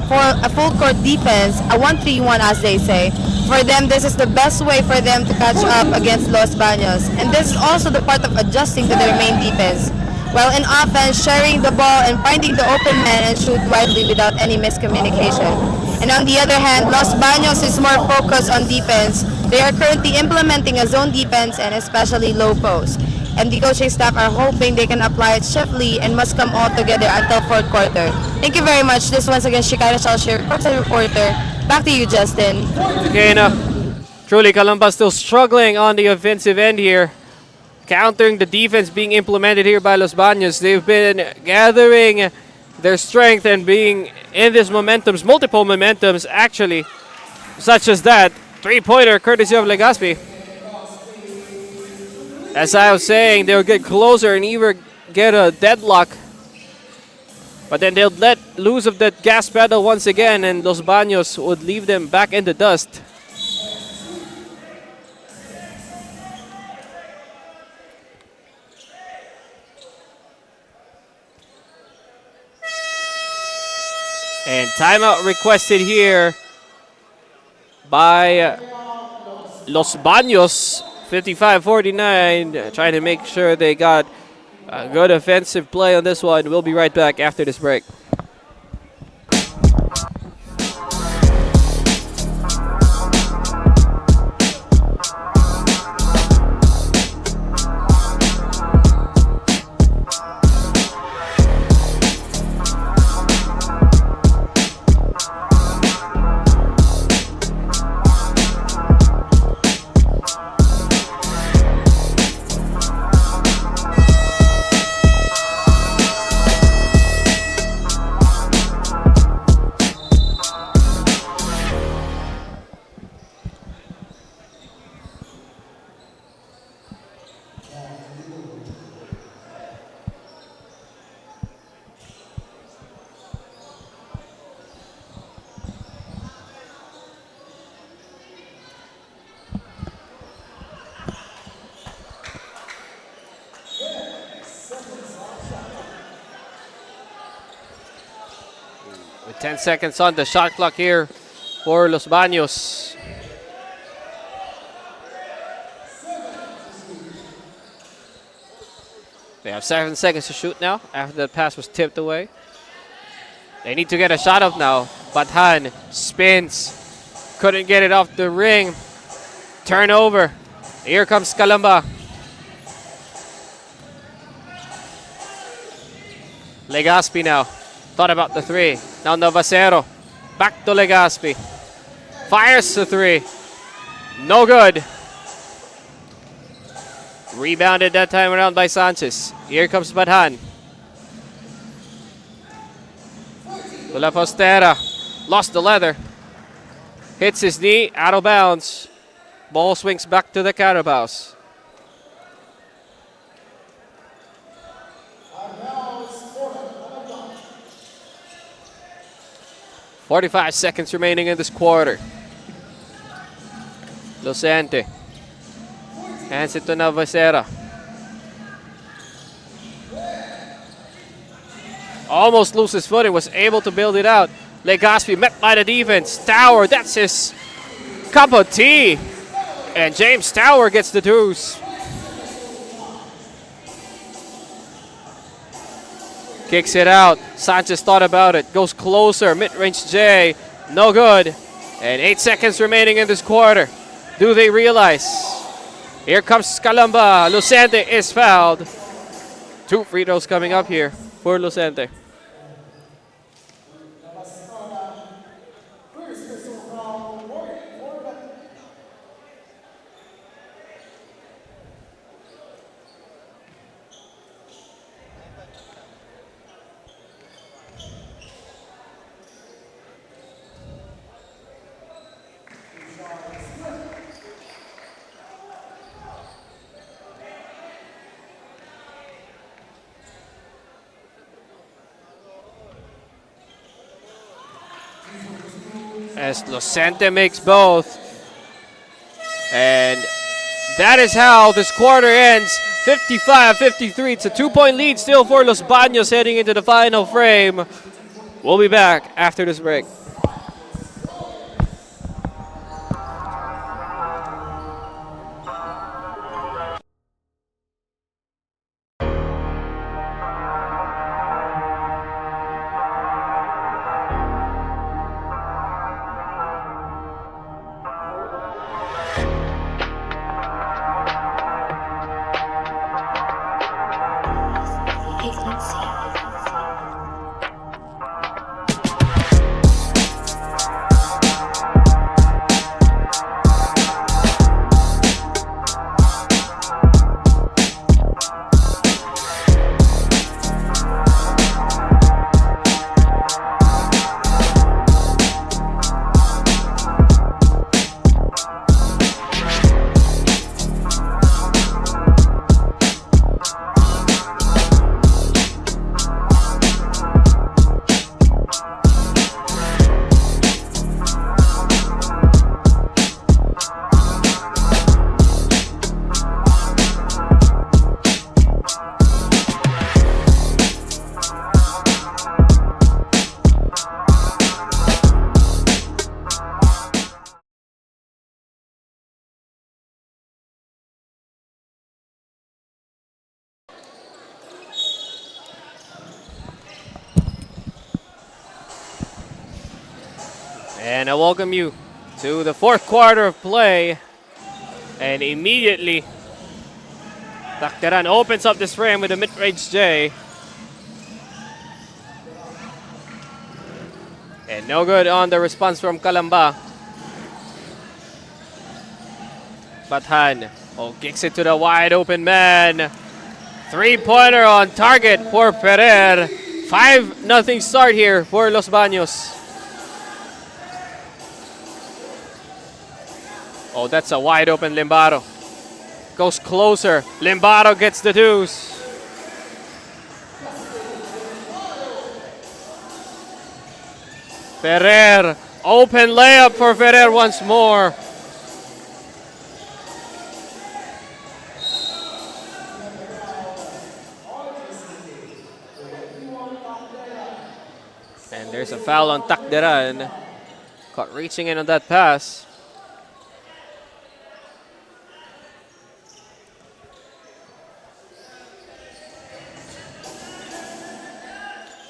full court defense, a 1-3-1 as they say. For them, this is the best way for them to catch up against Los Baños. And this is also the part of adjusting to their main defense. While in offense, sharing the ball and finding the open man and shoot widely without any miscommunication. And on the other hand, Los Baños is more focused on defense. They are currently implementing a zone defense and especially low post. And the coaching staff are hoping they can apply it swiftly and must come all together until fourth quarter. Thank you very much. This once again, Shikara Shalshir, courtside reporter. Back to you, Justin.
Okay, truly Calamba still struggling on the offensive end here. countering the defense being implemented here by Los Baños. They've been gathering their strength and being in this momentums, multiple momentums actually, such as that three-pointer courtesy of Legazpi. As I was saying, they'll get closer and either get a deadlock, but then they'll let loose of that gas pedal once again, and Los Baños would leave them back in the dust. And timeout requested here by Los Baños, 55-49, trying to make sure they got a good offensive play on this one. We'll be right back after this break. With 10 seconds on the shot clock here for Los Baños. They have 7 seconds to shoot now after the pass was tipped away. They need to get a shot up now. Bathan spins. Couldn't get it off the ring. Turnover. Here comes Calamba. Legazpi now. Thought about the three. Now Navasero. Back to Legazpi. Fires the three. No good. Rebounded that time around by Sanchez. Here comes Bathan. De La Postera. Lost the leather. Hits his knee. Out of bounds. Ball swings back to the Carabaos. .45 seconds remaining in this quarter. Lucente. Hands it to Navasera. Almost loses footing, was able to build it out. Legazpi met by the defense. Tower, that's his cup of tea. And James Tower gets the deuce. Kicks it out. Sanchez thought about it. Goes closer. Mid-range J. No good. And 8 seconds remaining in this quarter. Do they realize? Here comes Calamba. Lucente is fouled. 2 free throws coming up here for Lucente. As Lucente makes both. And that is how this quarter ends. 55-53. It's a 2-point lead still for Los Baños heading into the final frame. We'll be back after this break. And I welcome you to the fourth quarter of play. And immediately, Takdaran opens up this frame with a mid-range J. And no good on the response from Calamba. Bathan kicks it to the wide open man. 3-pointer on target for Ferrer. 5-0 start here for Los Baños. Oh, that's a wide open Limbaro. Goes closer. Limbaro gets the deuce. Ferrer, open layup for Ferrer once more. And there's a foul on Takdaran. Caught reaching in on that pass.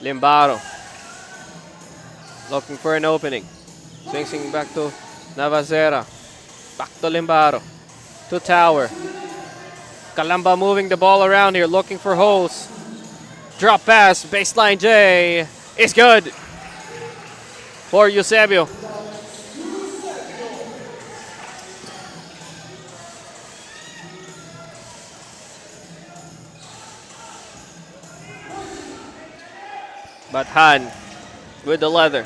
Limbaro. Looking for an opening. Swinging back to Navasera. Back to Limbaro. To Tower. Calamba moving the ball around here, looking for holes. Drop pass, baseline J. It's good for Eusebio. Bathan with the leather.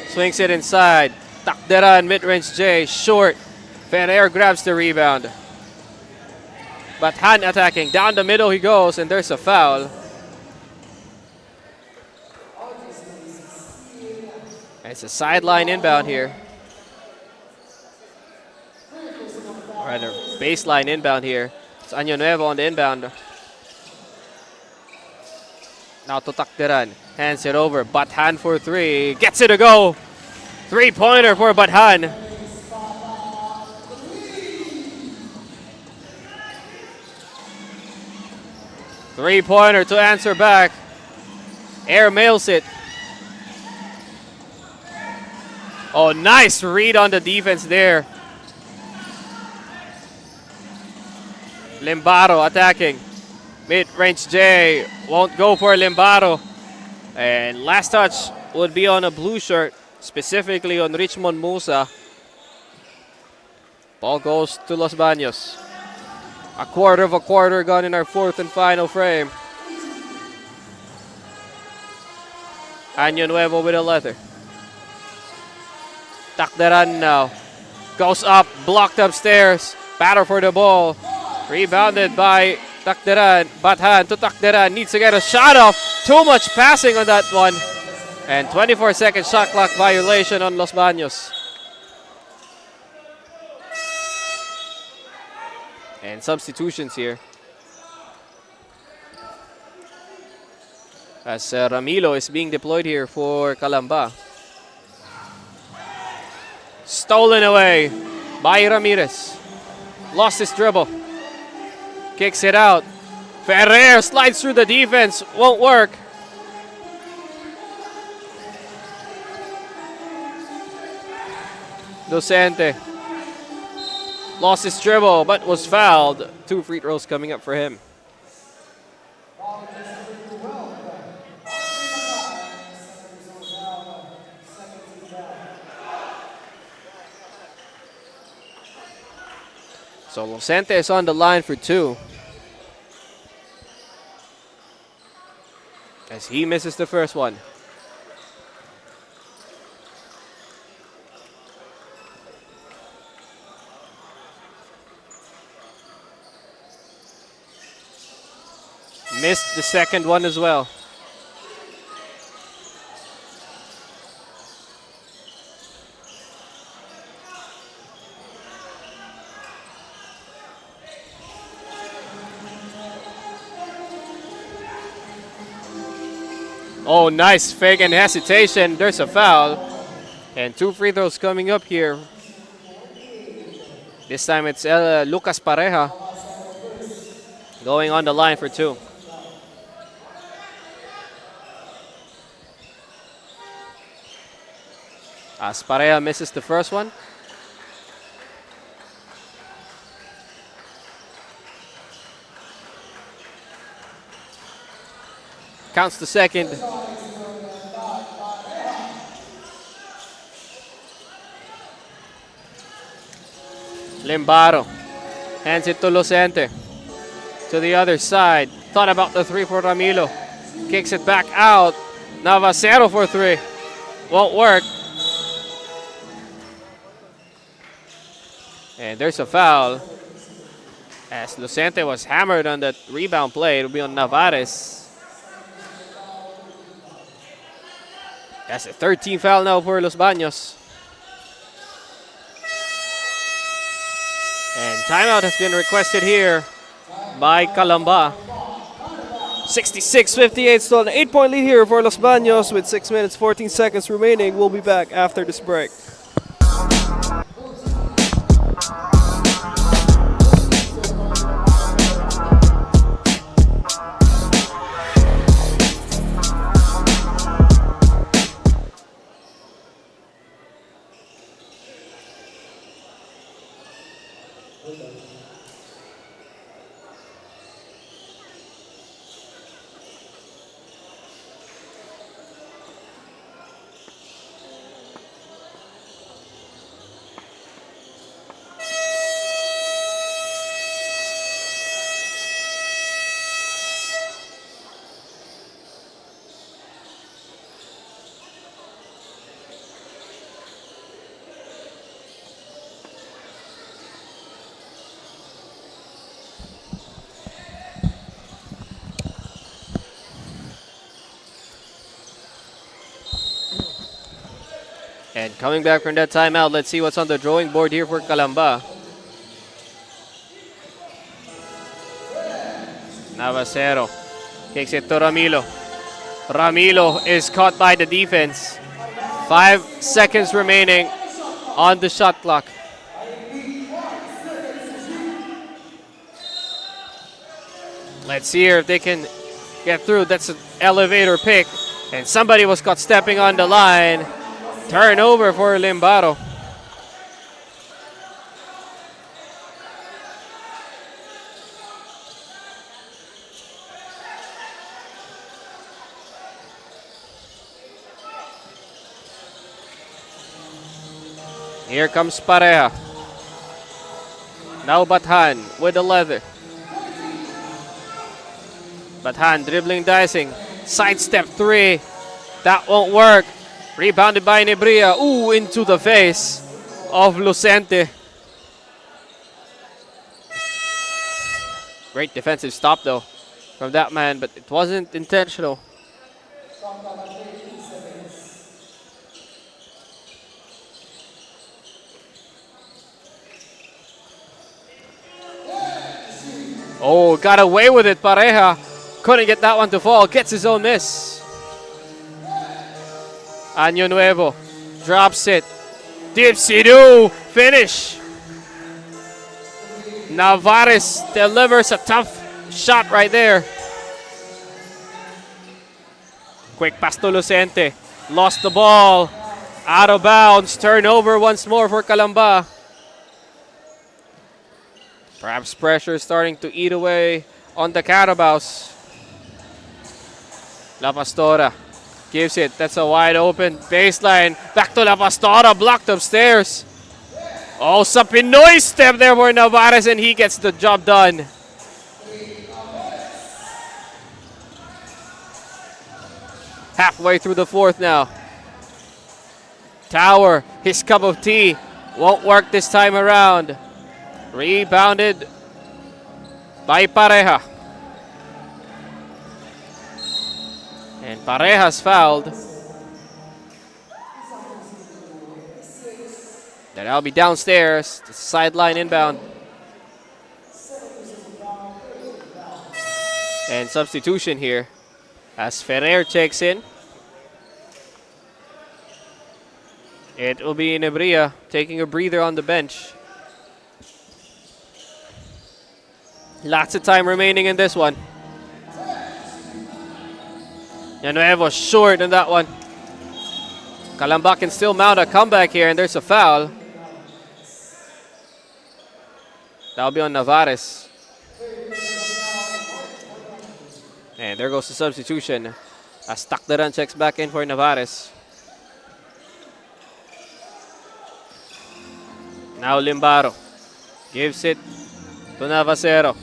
Swings it inside. Takdaran, mid-range J, short. Ferrer grabs the rebound. Bathan attacking. Down the middle he goes, and there's a foul. It's a sideline inbound here. Rather, baseline inbound here. It's Año Nuevo on the inbound. Now to Takdaran. Hands it over. Bathan for three. Gets it to go. 3-pointer for Bathan. Three-pointer to answer back. Air mails it. Oh, nice read on the defense there. Limbaro attacking. Mid-range J won't go for Limbaro. And last touch would be on a blue shirt, specifically on Richmond Musa. Ball goes to Los Baños. A quarter gone in our fourth and final frame. Año Nuevo with a leather. Takdaran now. Goes up, blocked upstairs. Battle for the ball. Rebounded by Takdaran. Bathan to Takdaran. Needs to get a shot off. Too much passing on that one. And 24-second shot clock violation on Los Baños. And substitutions here. As Ramilo is being deployed here for Calamba. Stolen away by Ramirez. Lost his dribble. Kicks it out. Ferrer slides through the defense. Won't work. Docente. Lost his dribble, but was fouled. 2 free throws coming up for him. So Docente is on the line for 2. As he misses the first one. Missed the second one as well. Oh, nice fake and hesitation. There's a foul. And 2 free throws coming up here. This time it's Lucas Pareja going on the line for 2. As Pareja misses the first one. Counts the second. Limbaro hands it to Lucente. To the other side. Thought about the three for Ramilo. Kicks it back out. Navacero for three. Won't work. And there's a foul. As Lucente was hammered on that rebound play. It'll be on Navarez. That's a 13th foul now for Los Baños. And timeout has been requested here by Calamba.
66-58, still an 8-point lead here for Los Baños with 6 minutes, 14 seconds remaining. We'll be back after this break.
And coming back from that timeout, let's see what's on the drawing board here for Calamba. Navacero kicks it to Ramilo. Ramilo is caught by the defense. 5 seconds remaining on the shot clock. Let's see here if they can get through. That's an elevator pick. And somebody was caught stepping on the line. Turnover for Limbaro. Here comes Pareja. Now Bathan with the leather. Bathan dribbling, dicing. Sidestep three. That won't work. Rebounded by Nebria. Ooh, into the face of Lucente. Great defensive stop though from that man, but it wasn't intentional. Oh, got away with it, Pareja. Couldn't get that one to fall. Gets his own miss. Año Nuevo drops it. Dipsy-doo. Finish. Navarez delivers a tough shot right there. Quick pass to Lucente. Lost the ball. Out of bounds. Turnover once more for Calamba. Perhaps pressure is starting to eat away on the Carabaos. La Pastora gives it. That's a wide open baseline. Back to La Pastora. Blocked upstairs. Oh, sa Pinoy step there for Navarez, and he gets the job done. Halfway through the fourth now. Tower, his cup of tea. Won't work this time around. Rebounded by Pareja. And Pareja's fouled. Then I'll be downstairs. The sideline inbound. And substitution here as Ferrer checks in. It will be Nebria taking a breather on the bench. Lots of time remaining in this one. Nuevo short in that one. Calamba can still mount a comeback here, and there's a foul. That'll be on Navarez. And there goes the substitution. As Takdaran checks back in for Navarez. Now Limbaro gives it to Navacero.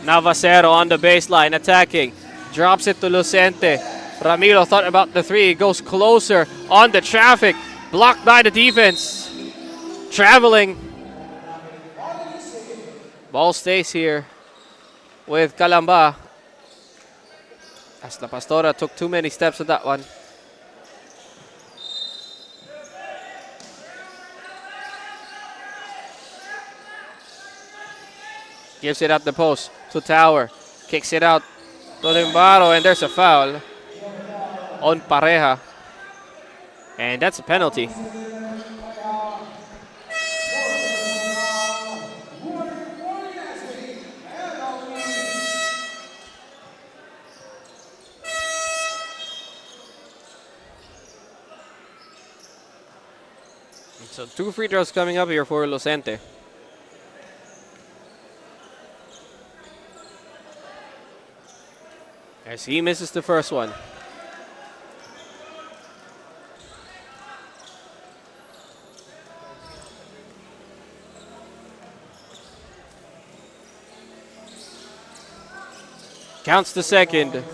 Navacero on the baseline, attacking. Drops it to Lucente. Ramiro thought about the three, goes closer on the traffic. Blocked by the defense. Traveling. Ball stays here with Calamba. As La Pastora took too many steps with that one. Gives it at the post to Tower. Kicks it out to Limbaro, and there's a foul on Pareja. And that's a penalty. So 2 free throws coming up here for Lucente. As he misses the first one. Counts the second.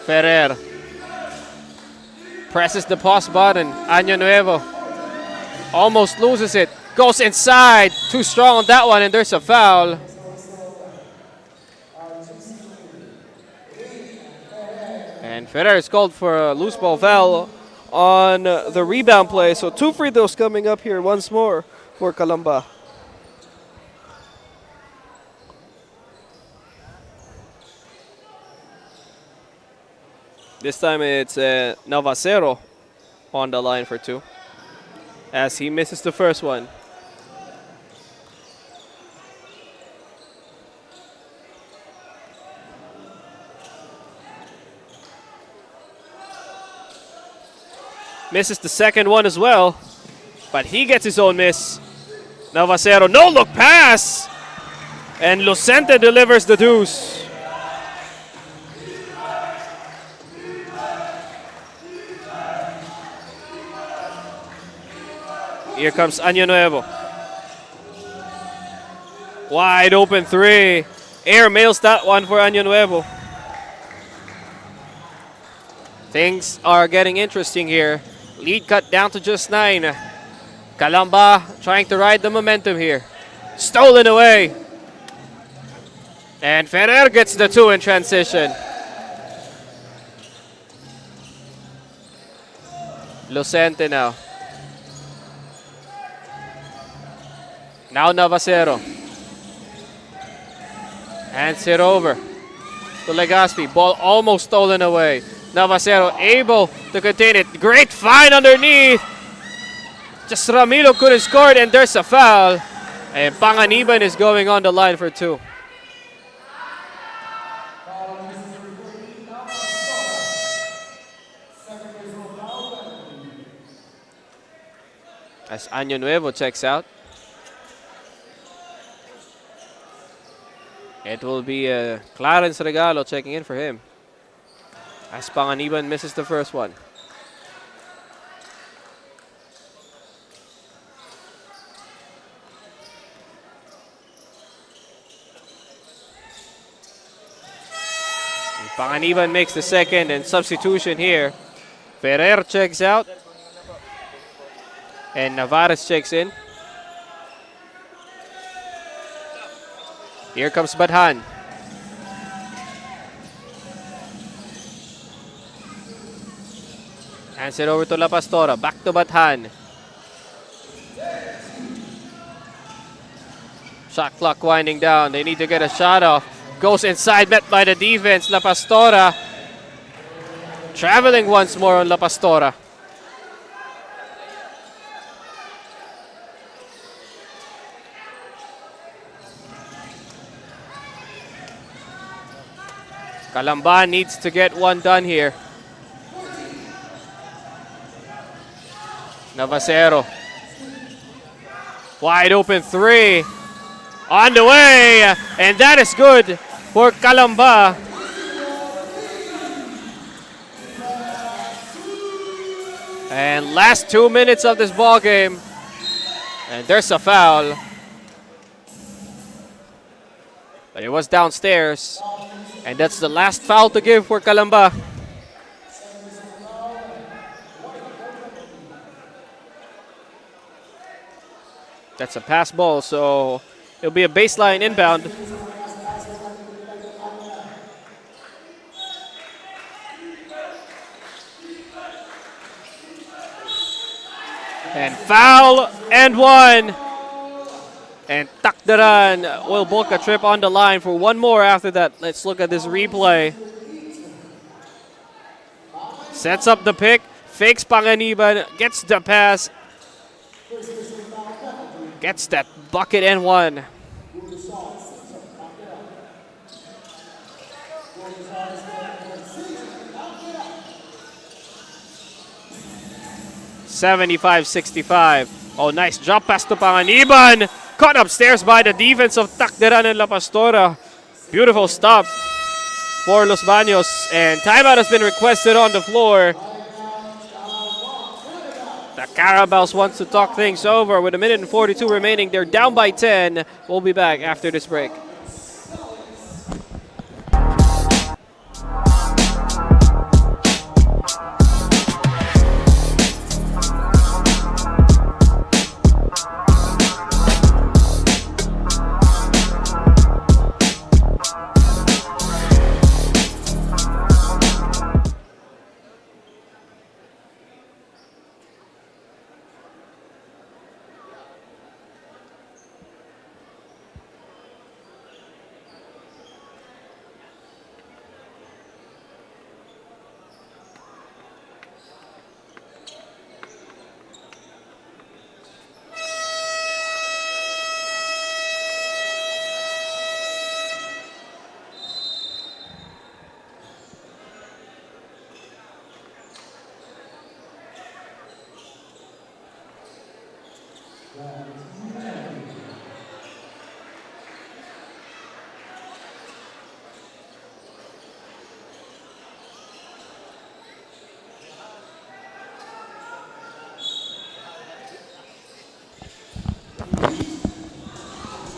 Ferrer presses the pause button. Año Nuevo almost loses it. Goes inside. Too strong on that one, and there's a foul. And Ferrer is called for a loose ball foul
On the rebound play. So 2 free throws coming up here once more for Calamba. This time it's Navacero on the line for 2. As he misses the first one. Misses the second one as well. But he gets his own miss. Navacero, no look pass. And Lucente delivers the deuce. Here comes Año Nuevo. Wide open 3. Air mails that one for Año Nuevo. Things are getting interesting here. Lead cut down to just 9. Calamba trying to ride the momentum here. Stolen away. And Ferrer gets the 2 in transition. Lucente now. Now Navacero. Hands it over to Legaspi. Ball almost stolen away. Navacero able to contain it. Great find underneath. Just Ramiro couldn't score it, and there's a foul. And Panganiban is going on the line for 2. As Año Nuevo checks out. It will be Clarence Regalo checking in for him. As Panganiban misses the first one. And Panganiban makes the second, and substitution here. Ferrer checks out. And Navarez checks in. Here comes Badhan. Hands it over to La Pastora. Back to Badhan. Shot clock winding down. They need to get a shot off. Goes inside, met by the defense. La Pastora traveling once more on La Pastora. Calamba needs to get one done here. Navasero. Wide open three. On the way. And that is good for Calamba. And last 2 minutes of this ball game. And there's a foul. But it was downstairs. And that's the last foul to give for Calamba. That's a pass ball, so it'll be a baseline inbound. And foul and one. And Takdaran will book a trip on the line for one more after that. Let's look at this replay. Sets up the pick, fakes Panganiban, gets the pass, gets that bucket and one. $75-65. Oh, nice drop pass to Panganiban. Caught upstairs by the defense of Takdaran and La Pastora. Beautiful stop for Los Baños. And timeout has been requested on the floor. The Carabals wants to talk things over with 1:42 remaining. They're down by 10. We'll be back after this break.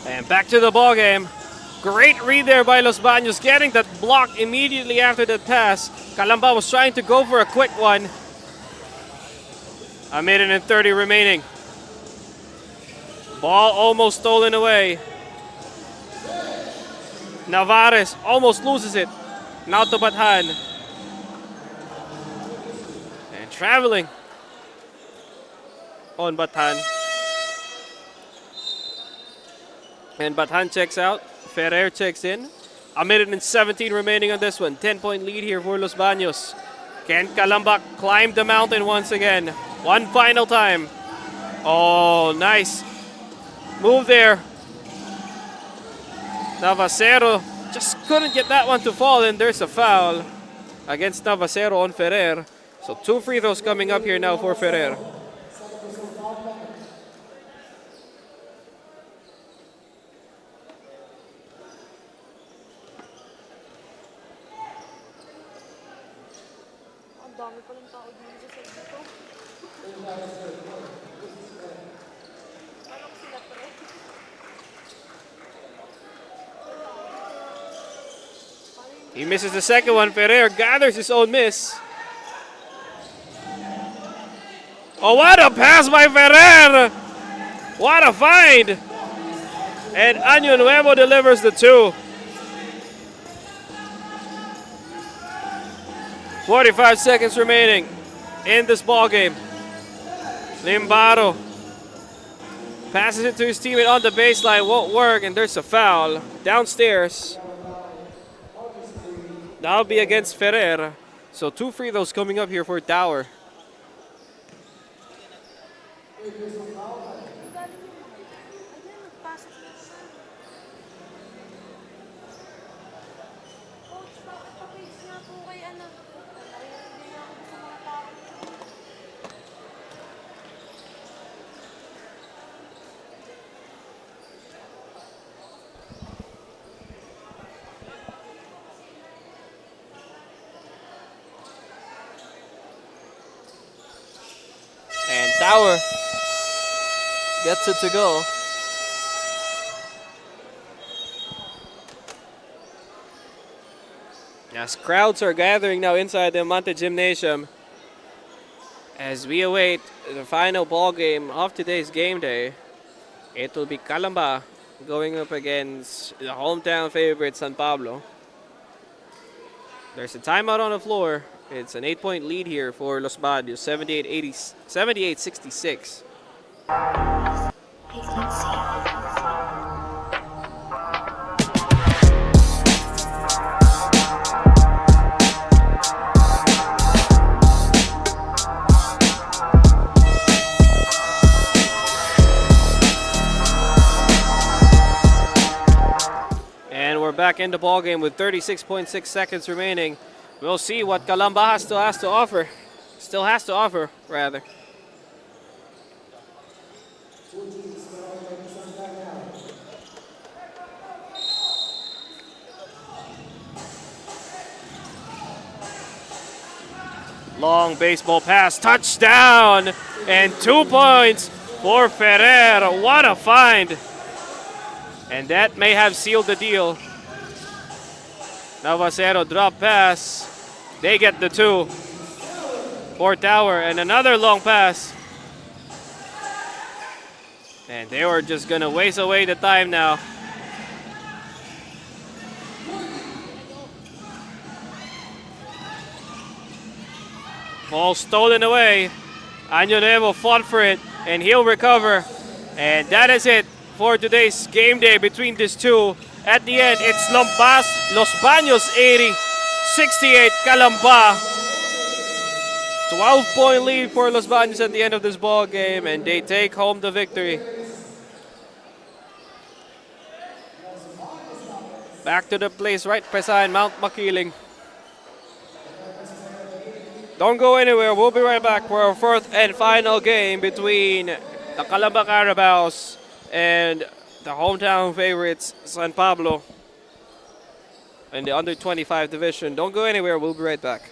And back to the ball game. Great read there by Los Baños, getting that block immediately after that pass. Calamba was trying to go for a quick one. 1:30 remaining. Ball almost stolen away. Navarez almost loses it. Now to Bathan. And traveling on Bathan. And Bathan checks out. Ferrer checks in. 1:17 remaining on this one. 10-point lead here for Los Baños. Can Calamba climb the mountain once again? One final time. Oh, nice move there. Navasero just couldn't get that one to fall, and there's a foul against Navasero on Ferrer. So 2 free throws coming up here now for Ferrer. He misses the second one. Ferrer gathers his own miss. Oh, what a pass by Ferrer! What a find! And Año Nuevo delivers the 2. 45 seconds remaining in this ball game. Limbaro passes it to his teammate on the baseline. Won't work, and there's a foul downstairs. That'll be against Ferrer. So 2 free throws coming up here for Tower.
Tower gets it to go. As crowds are gathering now inside the Monte Gymnasium as we await the final ball game of today's game day. It will be Calamba going up against the hometown favorite San Pablo. There's a timeout on the floor. It's an 8-point lead here for Los Baños, 78-66. And we're back in the ball game with 36.6 seconds remaining. We'll see what Calamba still has to offer. Still has to offer, rather. Long baseball pass, touchdown, and 2 points for Ferrer. What a find. And that may have sealed the deal. Navacero drop pass. They get the 2 for Tower, and another long pass. And they were just gonna waste away the time now. Ball stolen away. Año Nuevo fought for it, and he'll recover. And that is it for today's game day between these two. At the end, it's Los Baños 80, 68 Calamba. 12-point lead for Los Baños at the end of this ball game, and they take home the victory. Back to the place right beside Mount Makiling. Don't go anywhere. We'll be right back for our fourth and final game between the Calamba Carabaos and the hometown favorites, San Pablo, in the under 25 division. Don't go anywhere. We'll be right back.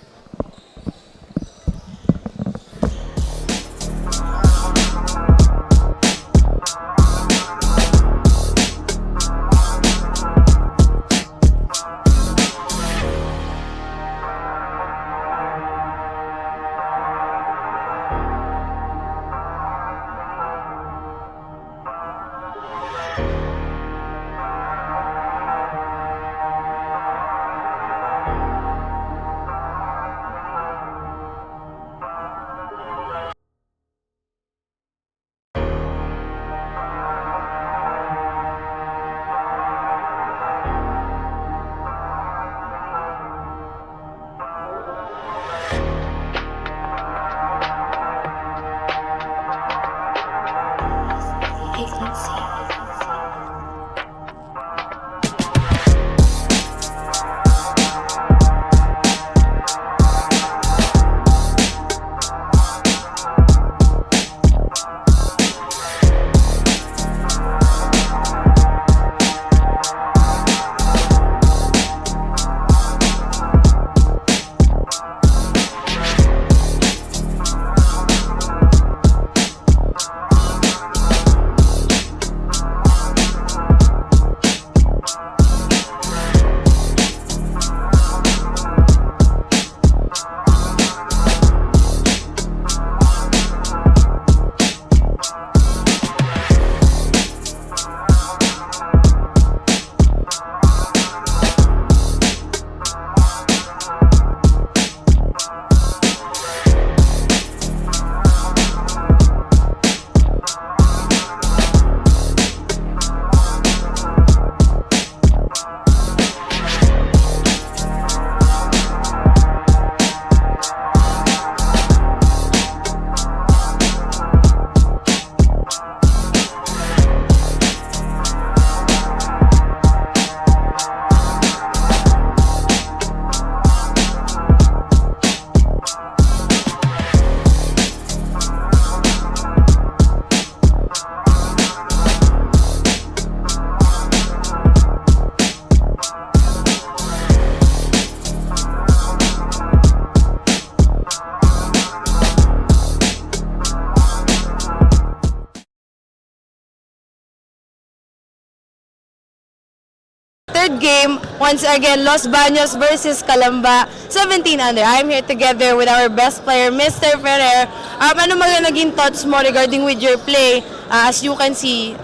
third game. Once again, Los Baños versus Calamba, 17 under. I'm here together with our best player, Mr. Ferrer. Ano mga naging thoughts mo regarding with your play? As you can see,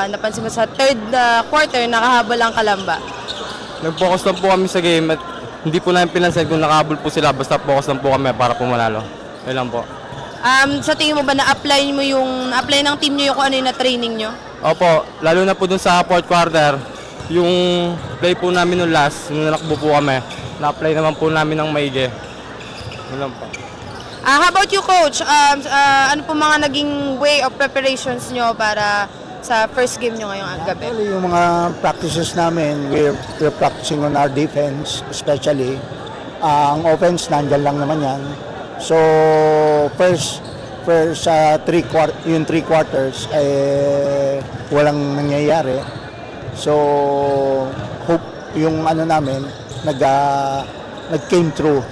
napansin mo sa third quarter, nakahabol ang Calamba.
Nag-focus lang po kami sa game at hindi po namin pinansin kung nakahabol po sila. Basta focus lang po kami para po manalo. Yun lang po.
Sa tingin mo ba na-apply ng team nyo yung kung ano yung na-training nyo?
Opo, lalo na po dun sa fourth quarter, yung play po namin nung last, nung nakbo po kami, na-apply naman po namin ng maigi. Yun lang po.
How about you, Coach? Ano po mga naging way of preparations nyo para sa first game nyo ngayong gabi?
Actually, yung mga practices namin, we're practicing on our defense, especially. Ang offense, nandyan lang naman yan. So, first yung 3 quarters, walang nangyayari. So, hope yung ano namin, nag-came through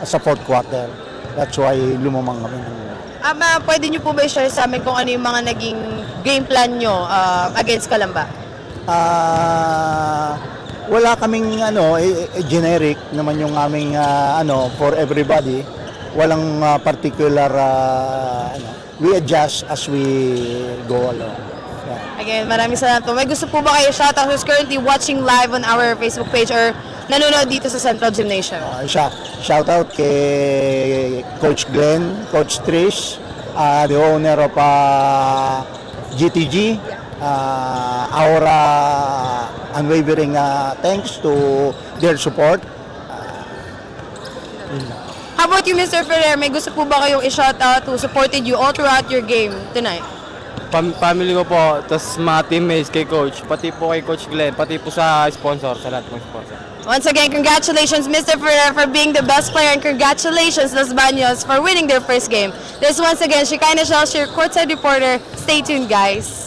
sa fourth quarter. That's why lumamang kami.
Pwede nyo po ba i-share sa amin kung ano yung mga naging game plan nyo against Calamba?
Wala kaming generic naman yung aming for everybody. Walang particular we adjust as we go along. Yeah.
Again, maraming salamat po. May gusto po ba kayo shoutout who's currently watching live on our Facebook page or nanonood dito sa Central Gymnasium?
Shout out kay Coach Glenn, Coach Trish, the owner of GTG. Our unwavering thanks to their support.
How about you, Mr. Ferrer? May gusto po ba kayong i-shoutout who supported you all throughout your game tonight?
Family ko po, tas mga teammates kay Coach, pati po kay Coach Glenn, pati po sa sponsor, sa lahat ng sponsor.
Once again, congratulations, Mr. Ferrer, for being the best player, and congratulations, Los Baños, for winning their first game. This once again, Shekinah Shells, your courtside reporter. Stay tuned, guys.